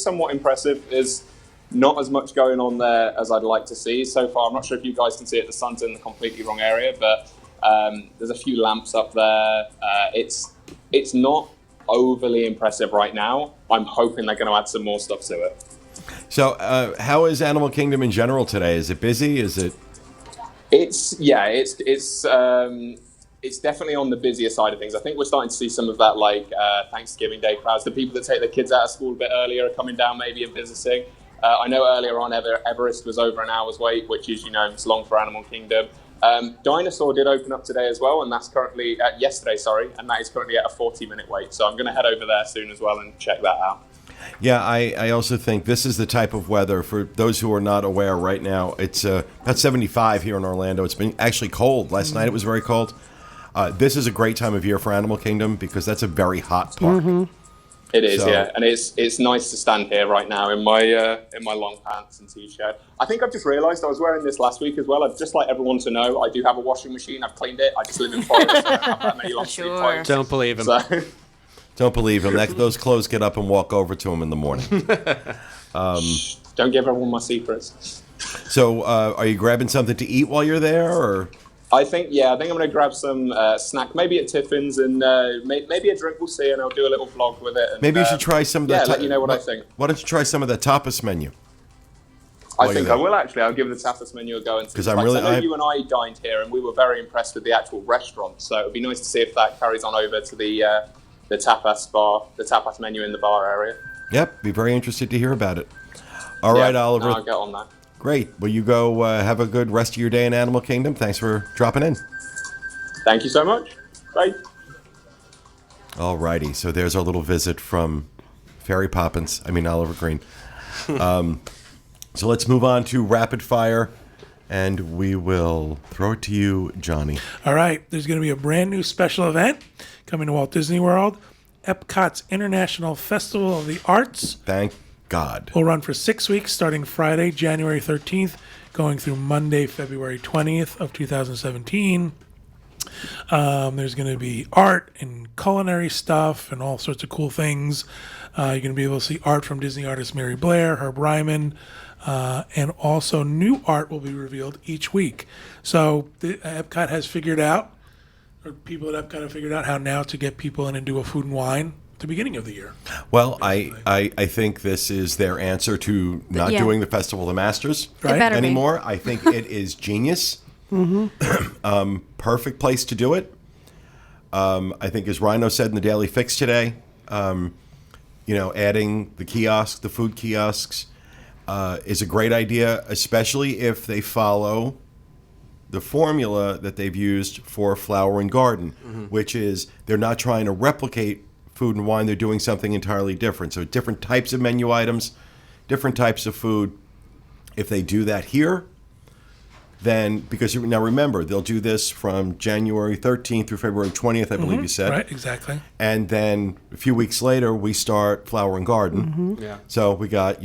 somewhat impressive. There's not as much going on there as I'd like to see so far. I'm not sure if you guys can see it. The sun's in the completely wrong area, but there's a few lamps up there. It's not overly impressive right now. I'm hoping they're going to add some more stuff to it. So, how is Animal Kingdom in general today? Is it busy? Is it? It's definitely on the busier side of things. I think we're starting to see some of that, like Thanksgiving Day crowds. The people that take their kids out of school a bit earlier are coming down maybe and visiting. I know earlier on Everest was over an hour's wait, which is, it's long for Animal Kingdom. Dinosaur did open up today as well, and that's currently, yesterday, and that is currently at a 40-minute wait. So I'm going to head over there soon as well and check that out. Yeah, I also think this is the type of weather, for those who are not aware right now, it's about 75 here in Orlando. It's been actually cold. Last night it was very cold. This is a great time of year for Animal Kingdom because that's a very hot park. It is, So- yeah, and it's nice to stand here right now in my long pants and t-shirt. I think I've just realised I was wearing this last week as well. I'd just like everyone to know I do have a washing machine. I've cleaned it. I just live in Florida, so I don't have that many long sleeve clothes. Don't believe him. So, Don't believe him. Those clothes get up and walk over to him in the morning. don't give everyone my secrets. So, are you grabbing something to eat while you're there, or? I think I'm going to grab some snack, maybe at Tiffin's, and maybe a drink. We'll see, and I'll do a little vlog with it. And, Maybe you should try some of that. let you know what I think. Why don't you try some of the tapas menu? I While think you're I there. will actually. I'll give the tapas menu a go. And see. 'Cause I'm Like, really- I know I- you and I dined here, and we were very impressed with the actual restaurant. So it would be nice to see if that carries on over to the tapas bar, the tapas menu in the bar area. Yep, be very interested to hear about it. All right, Oliver. I'll get on that. Great. Well, you go have a good rest of your day in Animal Kingdom. Thanks for dropping in. Thank you so much. Bye. All righty. So there's our little visit from Oliver Green. So let's move on to rapid fire, and we will throw it to you, Johnny. All right, there's going to be a brand new special event coming to Walt Disney World. Epcot's International Festival of the Arts Thank God. will run for 6 weeks, starting Friday, January 13th, going through Monday, February 20th of 2017. There's going to be art and culinary stuff and all sorts of cool things. You're going to be able to see art from Disney artist Mary Blair, Herb Ryman, and also new art will be revealed each week. So Epcot has figured out, or people at Epcot have figured out how now to get people in and do a food and wine at the beginning of the year. Well, I think this is their answer to not Yeah. doing the Festival of the Masters Right? better be. anymore. I think it is genius. Perfect place to do it. I think, as Rhino said in the Daily Fix today, adding the food kiosks, is a great idea, especially if they follow the formula that they've used for Flower and Garden, which is they're not trying to replicate food and wine. They're doing something entirely different. So different types of menu items, different types of food. If they do that here, then, because now remember, they'll do this from January 13th through February 20th, I believe you said. Right, exactly. And then a few weeks later, we start Flower and Garden. Yeah. So we got,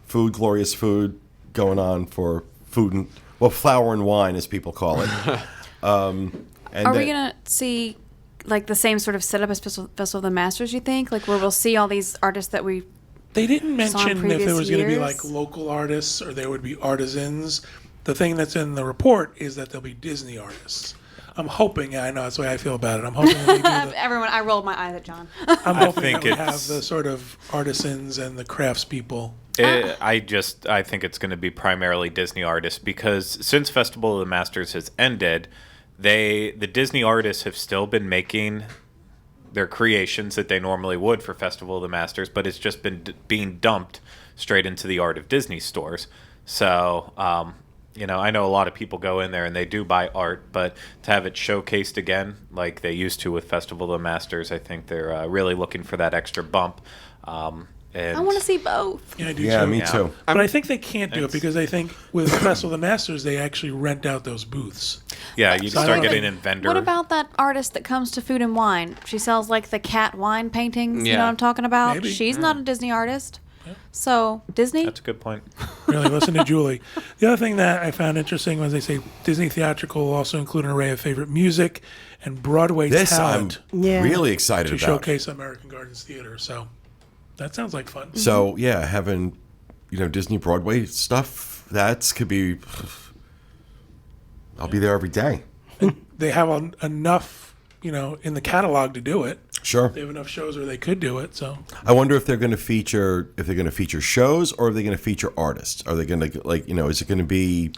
food, glorious food going on for food and, flour and wine, as people call it. Are we going to see like the same sort of setup as Festival of the Masters, you think? Like where we'll see all these artists that we... They didn't mention if there previous was going to be years? like local artists or there would be artisans. The thing that's in the report is that there'll be Disney artists. I'm hoping, I know that's the way I feel about it. I'm hoping that they do the, Everyone, I rolled my eyes at John. I'm hoping think that we have it's- the sort of artisans and the craftspeople. I think it's going to be primarily Disney artists because since Festival of the Masters has ended, the Disney artists have still been making their creations that they normally would for Festival of the Masters, but it's just been being dumped straight into the Art of Disney stores. So, I know a lot of people go in there and they do buy art, but to have it showcased again like they used to with Festival of the Masters, I think they're really looking for that extra bump. And I want to see both. Yeah, I do Yeah, too. me Yeah. too. But I think they can't do it because I think with Festival of the Masters, they actually rent out those booths. Yeah, you So I start don't getting think- in vendor. What about that artist that comes to Food and Wine? She sells like the cat wine paintings. You Yeah. know what I'm talking about? Maybe. She's not a Disney artist. So Disney? That's a good point. Really, listen to Julie. The other thing that I found interesting was they say Disney Theatrical will also include an array of favorite music and Broadway This I'm talent Yeah. really excited to about. showcase American Gardens Theater. So that sounds like fun. So, yeah, having, Disney Broadway stuff, could be, I'll be there every day. They have enough, in the catalog to do it. Sure. They have enough shows where they could do it. So I wonder if they're going to feature shows or are they going to feature artists? Are they going to is it going to be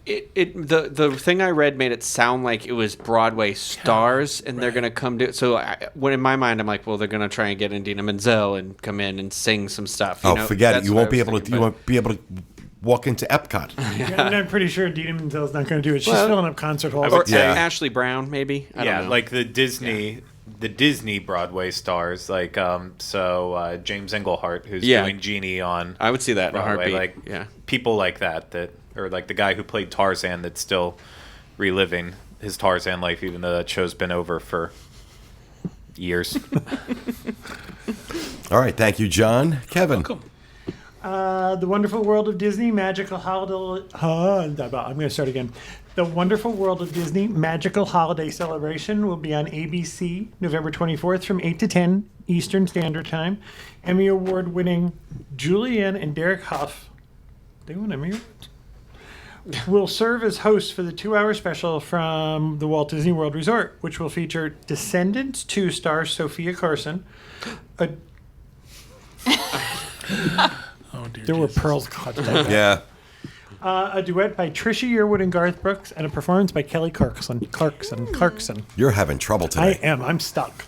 The thing I read made it sound like it was Broadway stars, and they're going to come do. So when in my mind, I'm like, well, they're going to try and get Indina Menzel and come in and sing some stuff. forget it. That's You what won't I be was able to thinking, you but- won't be able to walk into Epcot. And I'm pretty sure Dina Menzel's not going to do it. She's Well, filling up concert halls. Or Yeah. Ashley Brown, maybe. I don't know. Like the Disney Broadway stars, like James Englehart, who's Yeah. doing Genie on I would see that in a Broadway, heartbeat. like Yeah. people like that, or like the guy who played Tarzan that's still reliving his Tarzan life, even though that show's been over for years. All right. Thank you, John. Kevin. Welcome. The Wonderful World of Disney Magical Holiday. I'm going to start again. The Wonderful World of Disney Magical Holiday Celebration will be on ABC November 24th from 8 to 10 Eastern Standard Time. Emmy Award winning Julianne and Derek Huff, they won Emmy Awards, will serve as hosts for the 2-hour special from the Walt Disney World Resort, which will feature Descendants 2 star Sophia Carson. Oh, dear There were Jesus. pearls caught in that. Yeah. A duet by Trisha Yearwood and Garth Brooks, and a performance by Kelly Clarkson. You're having trouble I today. am. I'm stuck.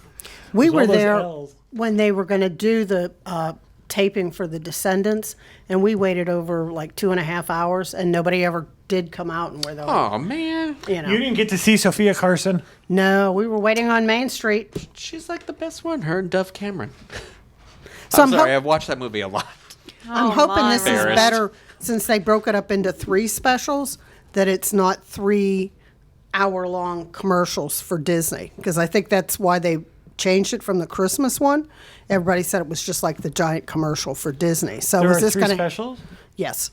We There's were all those there L's. when they were going to do the taping for The Descendants, and we waited over like 2.5 hours, and nobody ever did come out and where they were. Oh man, You know. You didn't get to see Sophia Carson. No, we were waiting on Main Street. she's like the best one. Her and Dove Cameron. So I'm I'm sorry, hop- I've watched that movie a lot. I'm hoping this is Embarrassed. better since they broke it up into 3 specials, that it's not 3 hour-long commercials for Disney, because I think that's why they changed it from the Christmas one. Everybody said it was just like the giant commercial for Disney. So There is are this 3 going to? specials. Yes.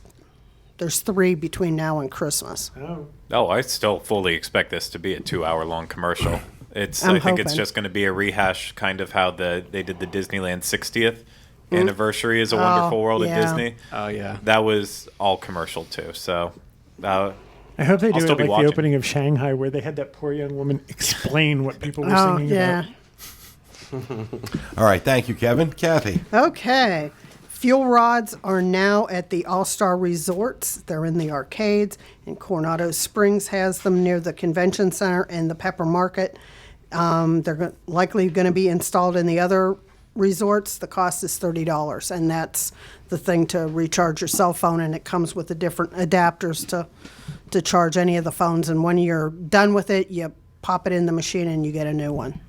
There's 3 between now and Christmas. Oh. Oh, I still fully expect this to be a 2-hour-long commercial. I'm I think it's hoping. just going to be a rehash, kind of how they did the Disneyland 60th anniversary is A Wonderful World yeah. of Disney. Oh yeah. That was all commercial too. So I hope they I'll do still it be like watching. the opening of Shanghai, where they had that poor young woman explain what people were Oh, singing yeah. about. All right. Thank you, Kevin. Kathy. Okay. Fuel rods are now at the All-Star Resorts. They're in the arcades, and Coronado Springs has them near the Convention Center and the Pepper Market. They're likely going to be installed in the other resorts. The cost is $30, and that's the thing to recharge your cell phone, and it comes with the different adapters to charge any of the phones. And when you're done with it, you pop it in the machine and you get a new one.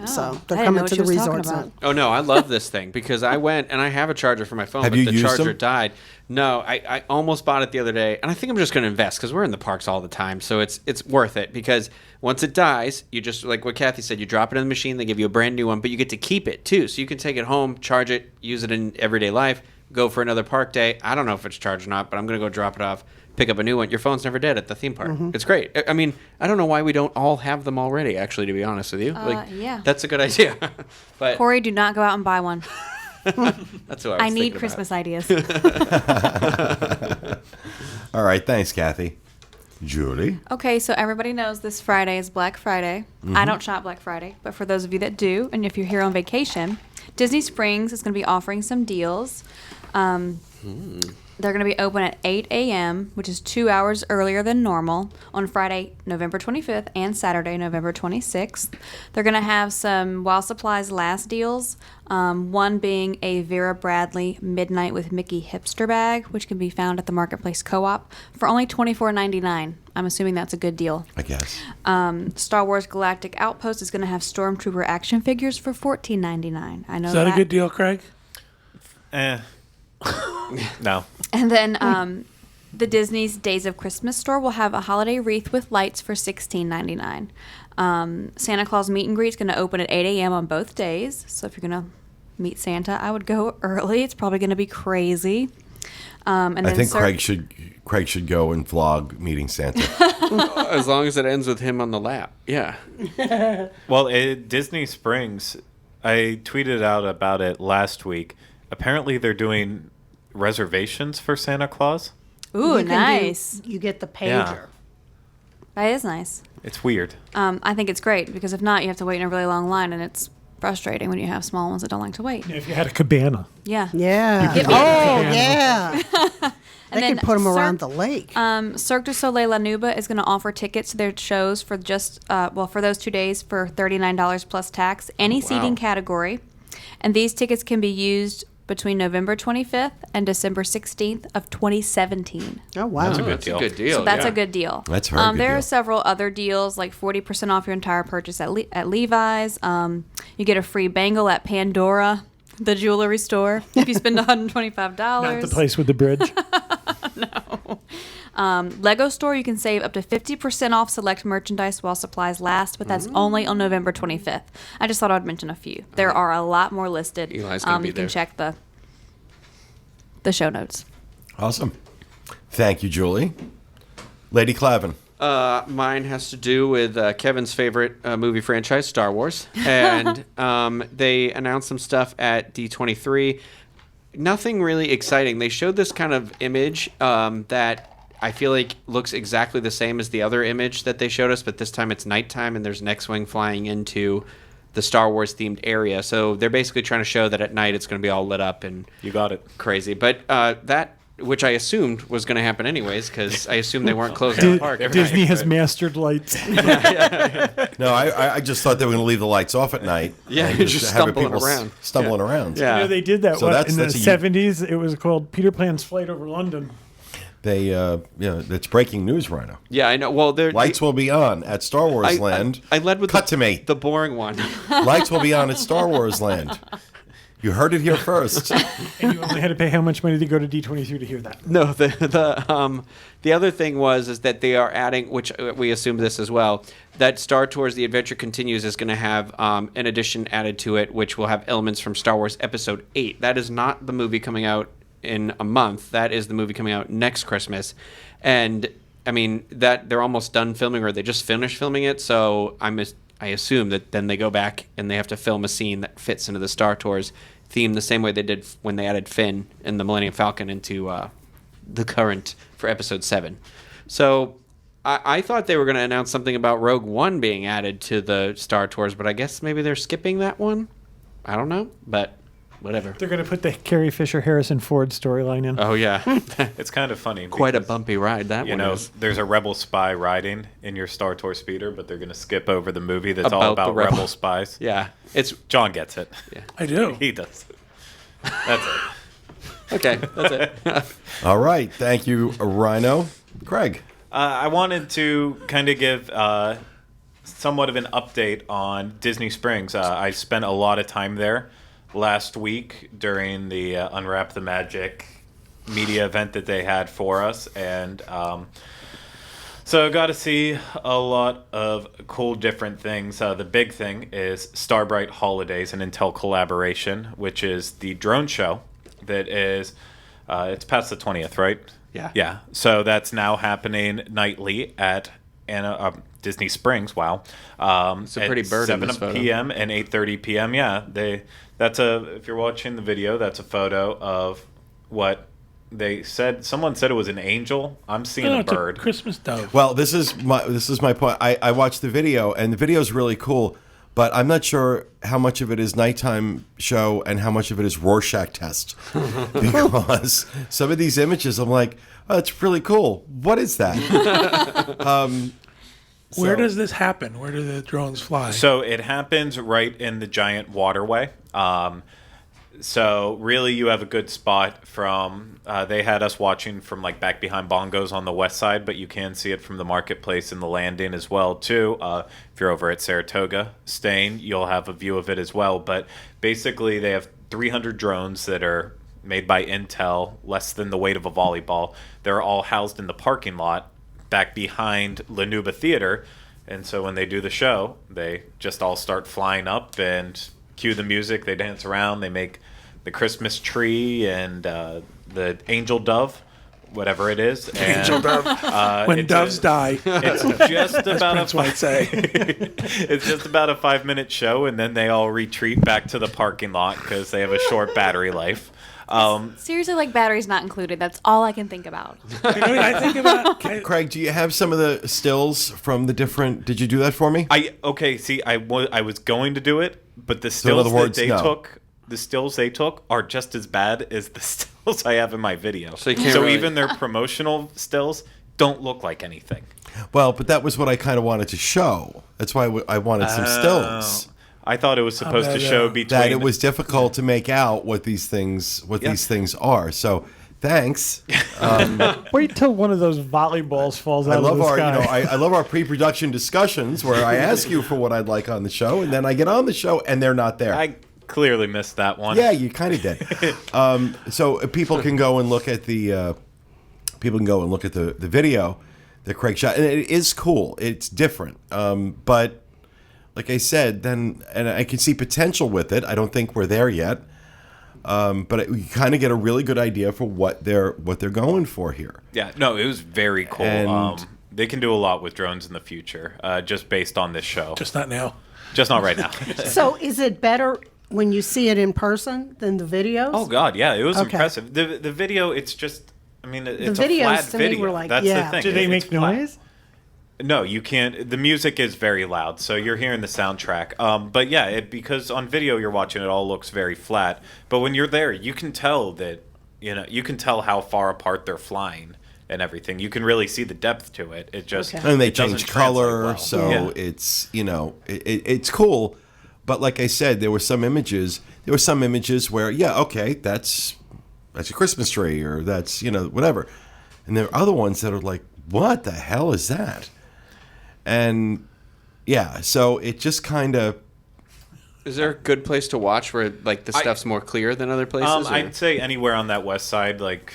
So they're I didn't know coming what to she the was talking resorts about. now. Oh no, I love this thing because I went and I have a charger for my phone, Have but you the used charger them? died. No, I almost bought it the other day, and I think I'm just going to invest because we're in the parks all the time, so it's worth it because once it dies, you just like what Kathy said, you drop it in the machine, they give you a brand new one, but you get to keep it too, so you can take it home, charge it, use it in everyday life, go for another park day. I don't know if it's charged or not, but I'm going to go drop it off, pick up a new one. Your phone's never dead at the theme park. It's great. I mean, I don't know why we don't all have them already. Actually, to be honest with you, Yeah. that's a good idea. But Corey, do not go out and buy one. that's what I was need thinking Christmas ideas. All right. Thanks, Kathy. Julie. Okay, so everybody knows this Friday is Black Friday. I don't shop Black Friday, but for those of you that do, and if you're here on vacation, Disney Springs is going to be offering some deals. They're going to be open at 8 a.m., which is 2 hours earlier than normal, on Friday, November 25th, and Saturday, November 26th. They're going to have some while supplies last deals, one being a Vera Bradley Midnight with Mickey hipster bag, which can be found at the Marketplace Co-op for only $24.99. I'm assuming that's a good deal. I guess. Star Wars Galactic Outpost is going to have Stormtrooper action figures for $14.99. I know Is that a good deal, Craig? No. And then the Disney's Days of Christmas store will have a holiday wreath with lights for $16.99. Santa Claus Meet and Greet is going to open at 8 a.m. on both days. So if you're going to meet Santa, I would go early. It's probably going to be crazy. And I then think Craig should go and vlog meeting Santa. As long as it ends with him on the lap. Yeah. Well, Disney Springs, I tweeted out about it last week. Apparently, they're doing reservations for Santa Claus. Ooh, You can nice. you get the pager. Yeah. That is nice. It's weird. I think it's great because if not, you have to wait in a really long line, and it's frustrating when you have small ones that don't like to wait. If you had a cabana. Yeah. Yeah. Give me Oh, a yeah. And They then can put them Cirque- around the lake. Cirque du Soleil La Nuba is going to offer tickets to their shows for just, for those 2 days for $39 plus tax, any seating category. And these tickets can be used between November 25th and December 16th of 2017. Oh, wow. That's a good That's deal. a good deal. So that's yeah. a good deal. That's a very good There deal. are several other deals, like 40% off your entire purchase at Levi's. You get a free bangle at Pandora, the jewelry store, if you spend $125. Not the place with the bridge. Lego store, you can save up to 50% off select merchandise while supplies last, but that's only on November 25th. I just thought I'd mention a few. There are a lot more listed. Eli's gonna be you can there. check the show notes. Awesome. Thank you, Julie. Lady Clavin. Mine has to do with Kevin's favorite movie franchise, Star Wars. And they announced some stuff at D23. Nothing really exciting. They showed this kind of image that I feel like looks exactly the same as the other image that they showed us, but this time it's nighttime and there's an X-Wing flying into the Star Wars themed area. So they're basically trying to show that at night it's going to be all lit up and You got it. crazy. But that, which I assumed was going to happen anyways, because I assumed they weren't closing the park. every Disney night, has but- mastered lights. No, I just thought they were going to leave the lights off at night. Yeah, and just have stumbling people around. Stumbling around. Yeah. You know, they did that So that's in the a- 70s. It was called Peter Pan's Flight Over London. They, it's breaking news, Rhino. Yeah, I know. Well, they're Lights will be on at Star Wars Land. I led with Cut to me. the boring one. Lights will be on at Star Wars Land. You heard it here first. And you only had to pay how much money to go to D23 to hear that? No, the other thing is that they are adding, which we assumed this as well, that Star Tours: The Adventure Continues is going to have an addition added to it, which will have elements from Star Wars Episode 8. That is not the movie coming out in a month. That is the movie coming out next Christmas, and I mean that they're almost done filming, or they just finished filming it. So I assume that then they go back and they have to film a scene that fits into the Star Tours theme the same way they did when they added Finn and the Millennium Falcon into the current for Episode 7. So I thought they were going to announce something about Rogue One being added to the Star Tours, but I guess maybe they're skipping that one. I don't know, but whatever. They're going to put the Carrie Fisher Harrison Ford storyline in. Oh, yeah. It's kind of funny. Quite a because, bumpy ride that You one know, is. there's a rebel spy riding in your Star Tour speeder, but they're going to skip over the movie that's all About the about rebel. rebel spies. Yeah. It's John gets it. I do. He does. That's it. okay. That's it. All right. Thank you, Rhino. Craig. I wanted to kind of give somewhat of an update on Disney Springs. I spent a lot of time there last week during the Unwrap the Magic media event that they had for us, and so I got to see a lot of cool different things. The big thing is Starbright Holidays, an Intel collaboration, which is the drone show that is, it's past the 20th, right? Yeah. Yeah. So that's now happening nightly at Disney Springs. Wow. It's a pretty at bird in 7 this photo. p.m. and 8:30 p.m. Yeah. If you're watching the video, that's a photo of what they said. Someone said it was an angel. I'm seeing No, a it's bird. a Christmas dove. Well, this is my point. I watched the video, and the video is really cool, but I'm not sure how much of it is nighttime show and how much of it is Rorschach test. Because some of these images, I'm like, oh, it's really cool. What is that? Where does this happen? Where do the drones fly? So it happens right in the giant waterway. So really, you have a good spot from. They had us watching from like back behind Bongos on the west side, but you can see it from the marketplace and the landing as well too. If you're over at Saratoga staying, you'll have a view of it as well. But basically, they have 300 drones that are made by Intel, less than the weight of a volleyball. They're all housed in the parking lot back behind Lanuba Theater, and so when they do the show, they just all start flying up and cue the music. They dance around. They make the Christmas tree and the angel dove, whatever it is. And, Angel dove. When doves die. It's just about Prince might say. it's just about a 5-minute show, and then they all retreat back to the parking lot because they have a short battery life. Seriously, like batteries not included. That's all I can think about. You know what I think about? Craig, do you have some of the stills from the different? Did you do that for me? I was going to do it, but the in stills other words, no. the stills they took are just as bad as the stills I have in my video. So you can't really- even their promotional stills don't look like anything. Well, but that was what I kind of wanted to show. That's why I wanted some stills. I thought it was supposed to show between That it was difficult to make out what these things are. So, thanks. Wait till one of those volleyballs falls out I love of the our, sky. I love our pre-production discussions where I ask you for what I'd like on the show, and then I get on the show and they're not there. I clearly missed that one. Yeah, you kind of did. So people can go and look at the people can go and look at the video that Craig shot, and it is cool. It's different, but like I said, and I can see potential with it. I don't think we're there yet, but you kind of get a really good idea for what they're going for here. Yeah, no, it was very cool. And- they can do a lot with drones in the future, just based on this show. Just not now. Just not right now. So is it better when you see it in person than the videos? Oh God, yeah, it was Okay. impressive. The video, it's just, I mean, it's videos a flat to me video. were like, That's yeah. the thing. Do they It's make flat. noise? No, you can't. The music is very loud, so you're hearing the soundtrack. But yeah, because on video you're watching, it all looks very flat. But when you're there, you can tell that, you can tell how far apart they're flying and everything. You can really see the depth to it. It just Okay. And they it doesn't change translate color, well. so Yeah. it's it's cool. But like I said, there were some images. There were some images where, yeah, okay, that's a Christmas tree, or that's whatever. And there are other ones that are like, what the hell is that? And yeah, so it just kind of. Is there a good place to watch where like the stuff's more clear than other places? or- I'd say anywhere on that west side, like,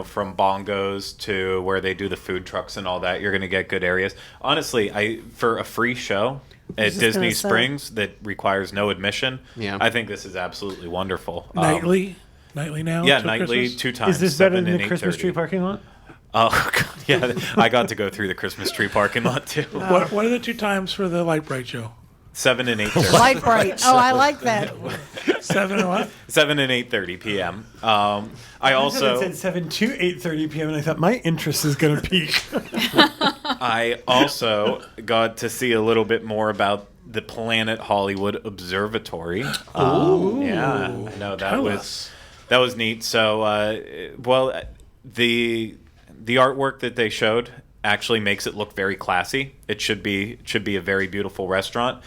from bongos to where they do the food trucks and all that, you're going to get good areas. Honestly, for a free show at just Disney gonna say. Springs that requires no admission, Yeah. I think this is absolutely wonderful. Nightly now. Yeah, till nightly, Christmas? 2 times. Is this better 7 than and the Christmas 8:30. tree parking lot? Oh God, yeah, I got to go through the Christmas tree parking lot too. What are the 2 times for the light bright show? 7 and 8:30. Light bright. Oh, I like that. 7 and what? 7 and 8:30 p.m. I It also said 7 to 8:30 p.m. and I thought my interest is going to peak. I also got to see a little bit more about the Planet Hollywood Observatory. Yeah, I know Tell us. that was neat. So, the artwork that they showed actually makes it look very classy. It should be a very beautiful restaurant.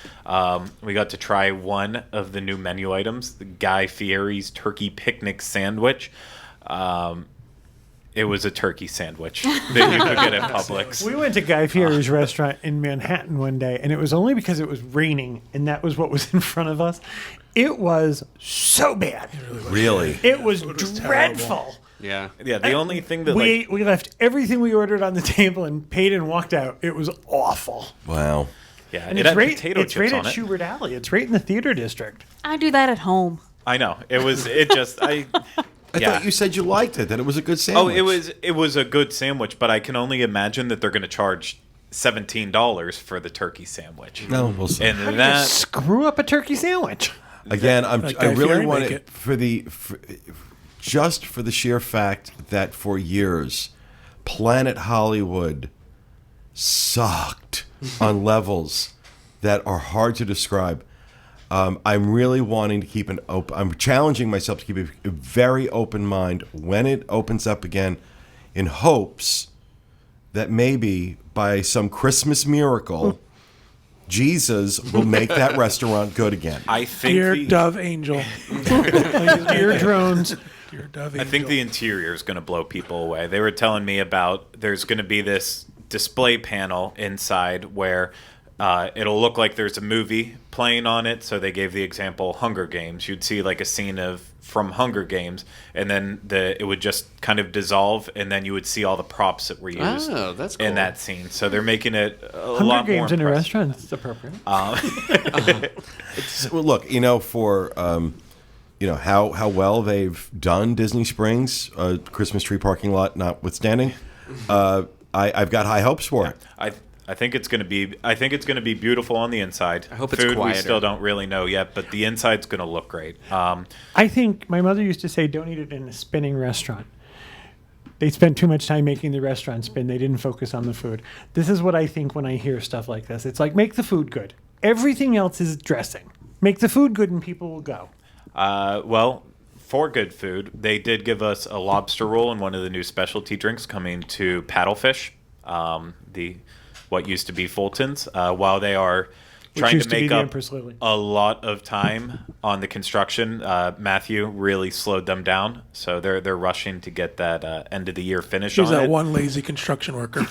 We got to try one of the new menu items, the Guy Fieri's turkey picnic sandwich. It was a turkey sandwich that you could get at Publix. We went to Guy Fieri's restaurant in Manhattan one day, and it was only because it was raining, and that was what was in front of us. It was so bad. Really? It was was dreadful. yeah. Yeah, the only thing that We left everything we ordered on the table and paid and walked out. It was awful. Wow. yeah, And it it's had right, potato it's chips right on at it. Schubert Alley. It's right in the theater district. I do that at home. I know. I thought you said you liked it, that it was a good Oh, sandwich. it was a good sandwich, but I can only imagine that they're going to charge $17 for the turkey sandwich. No, we'll see. And How do you that screw up a turkey sandwich? Again, Like I Guy really Fieri want make it it. just for the sheer fact that for years, Planet Hollywood sucked on levels that are hard to describe. I'm really wanting to keep I'm challenging myself to keep a very open mind when it opens up again, in hopes that maybe by some Christmas miracle, Jesus will make that restaurant good again. I think Dear Dove Angel. Dear drones. Dear Dove I Angel. think the interior is going to blow people away. They were telling me about there's going to be this display panel inside where it'll look like there's a movie playing on it. So they gave the example Hunger Games. You'd see like a scene from Hunger Games, and then it would just kind of dissolve, and then you would see all the props that were used Oh, that's cool. in that scene. So they're making it a Hunger lot Games more in a impressive. restaurant. It's appropriate. Well, look, for how well they've done Disney Springs, Christmas tree parking lot notwithstanding, I've got high hopes for it. I think it's going to be beautiful on the inside. I hope it's Food, we quieter. still don't really know yet, but the inside's going to look great. I think my mother used to say, don't eat it in a spinning restaurant. They spent too much time making the restaurant spin. They didn't focus on the food. This is what I think when I hear stuff like this. It's like, make the food good. Everything else is dressing. Make the food good and people will go. Well, for good food, they did give us a lobster roll and one of the new specialty drinks coming to Paddlefish, what used to be Fulton's, while they are trying used to to be make the up Empress Lily. a lot of time on the construction. Matthew really slowed them down, so they're rushing to get that end of the year finish She's on that it. one lazy construction worker.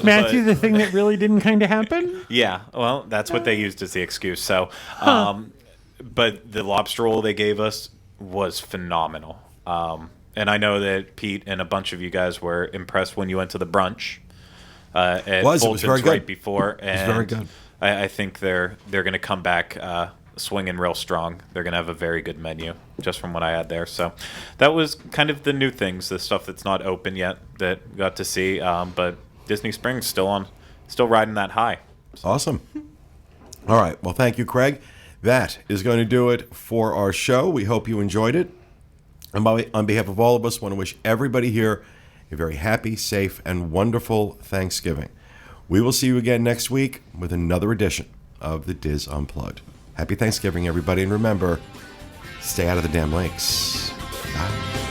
Matthew, the thing that really didn't kind of happen? Yeah, well, that's what they used as the excuse. So, but the lobster roll they gave us was phenomenal. And I know that Pete and a bunch of you guys were impressed when you went to the brunch at It was Fulton's very good. right before. And It was very good. I think they're going to come back swinging real strong. They're going to have a very good menu, just from what I had there. So that was kind of the new things, the stuff that's not open yet that we got to see. But Disney Springs still riding that high. Awesome. All right. Well, thank you, Craig. That is going to do it for our show. We hope you enjoyed it. And on behalf of all of us, want to wish everybody here a very happy, safe, and wonderful Thanksgiving. We will see you again next week with another edition of the Diz Unplugged. Happy Thanksgiving, everybody. And remember, stay out of the damn lakes. Bye.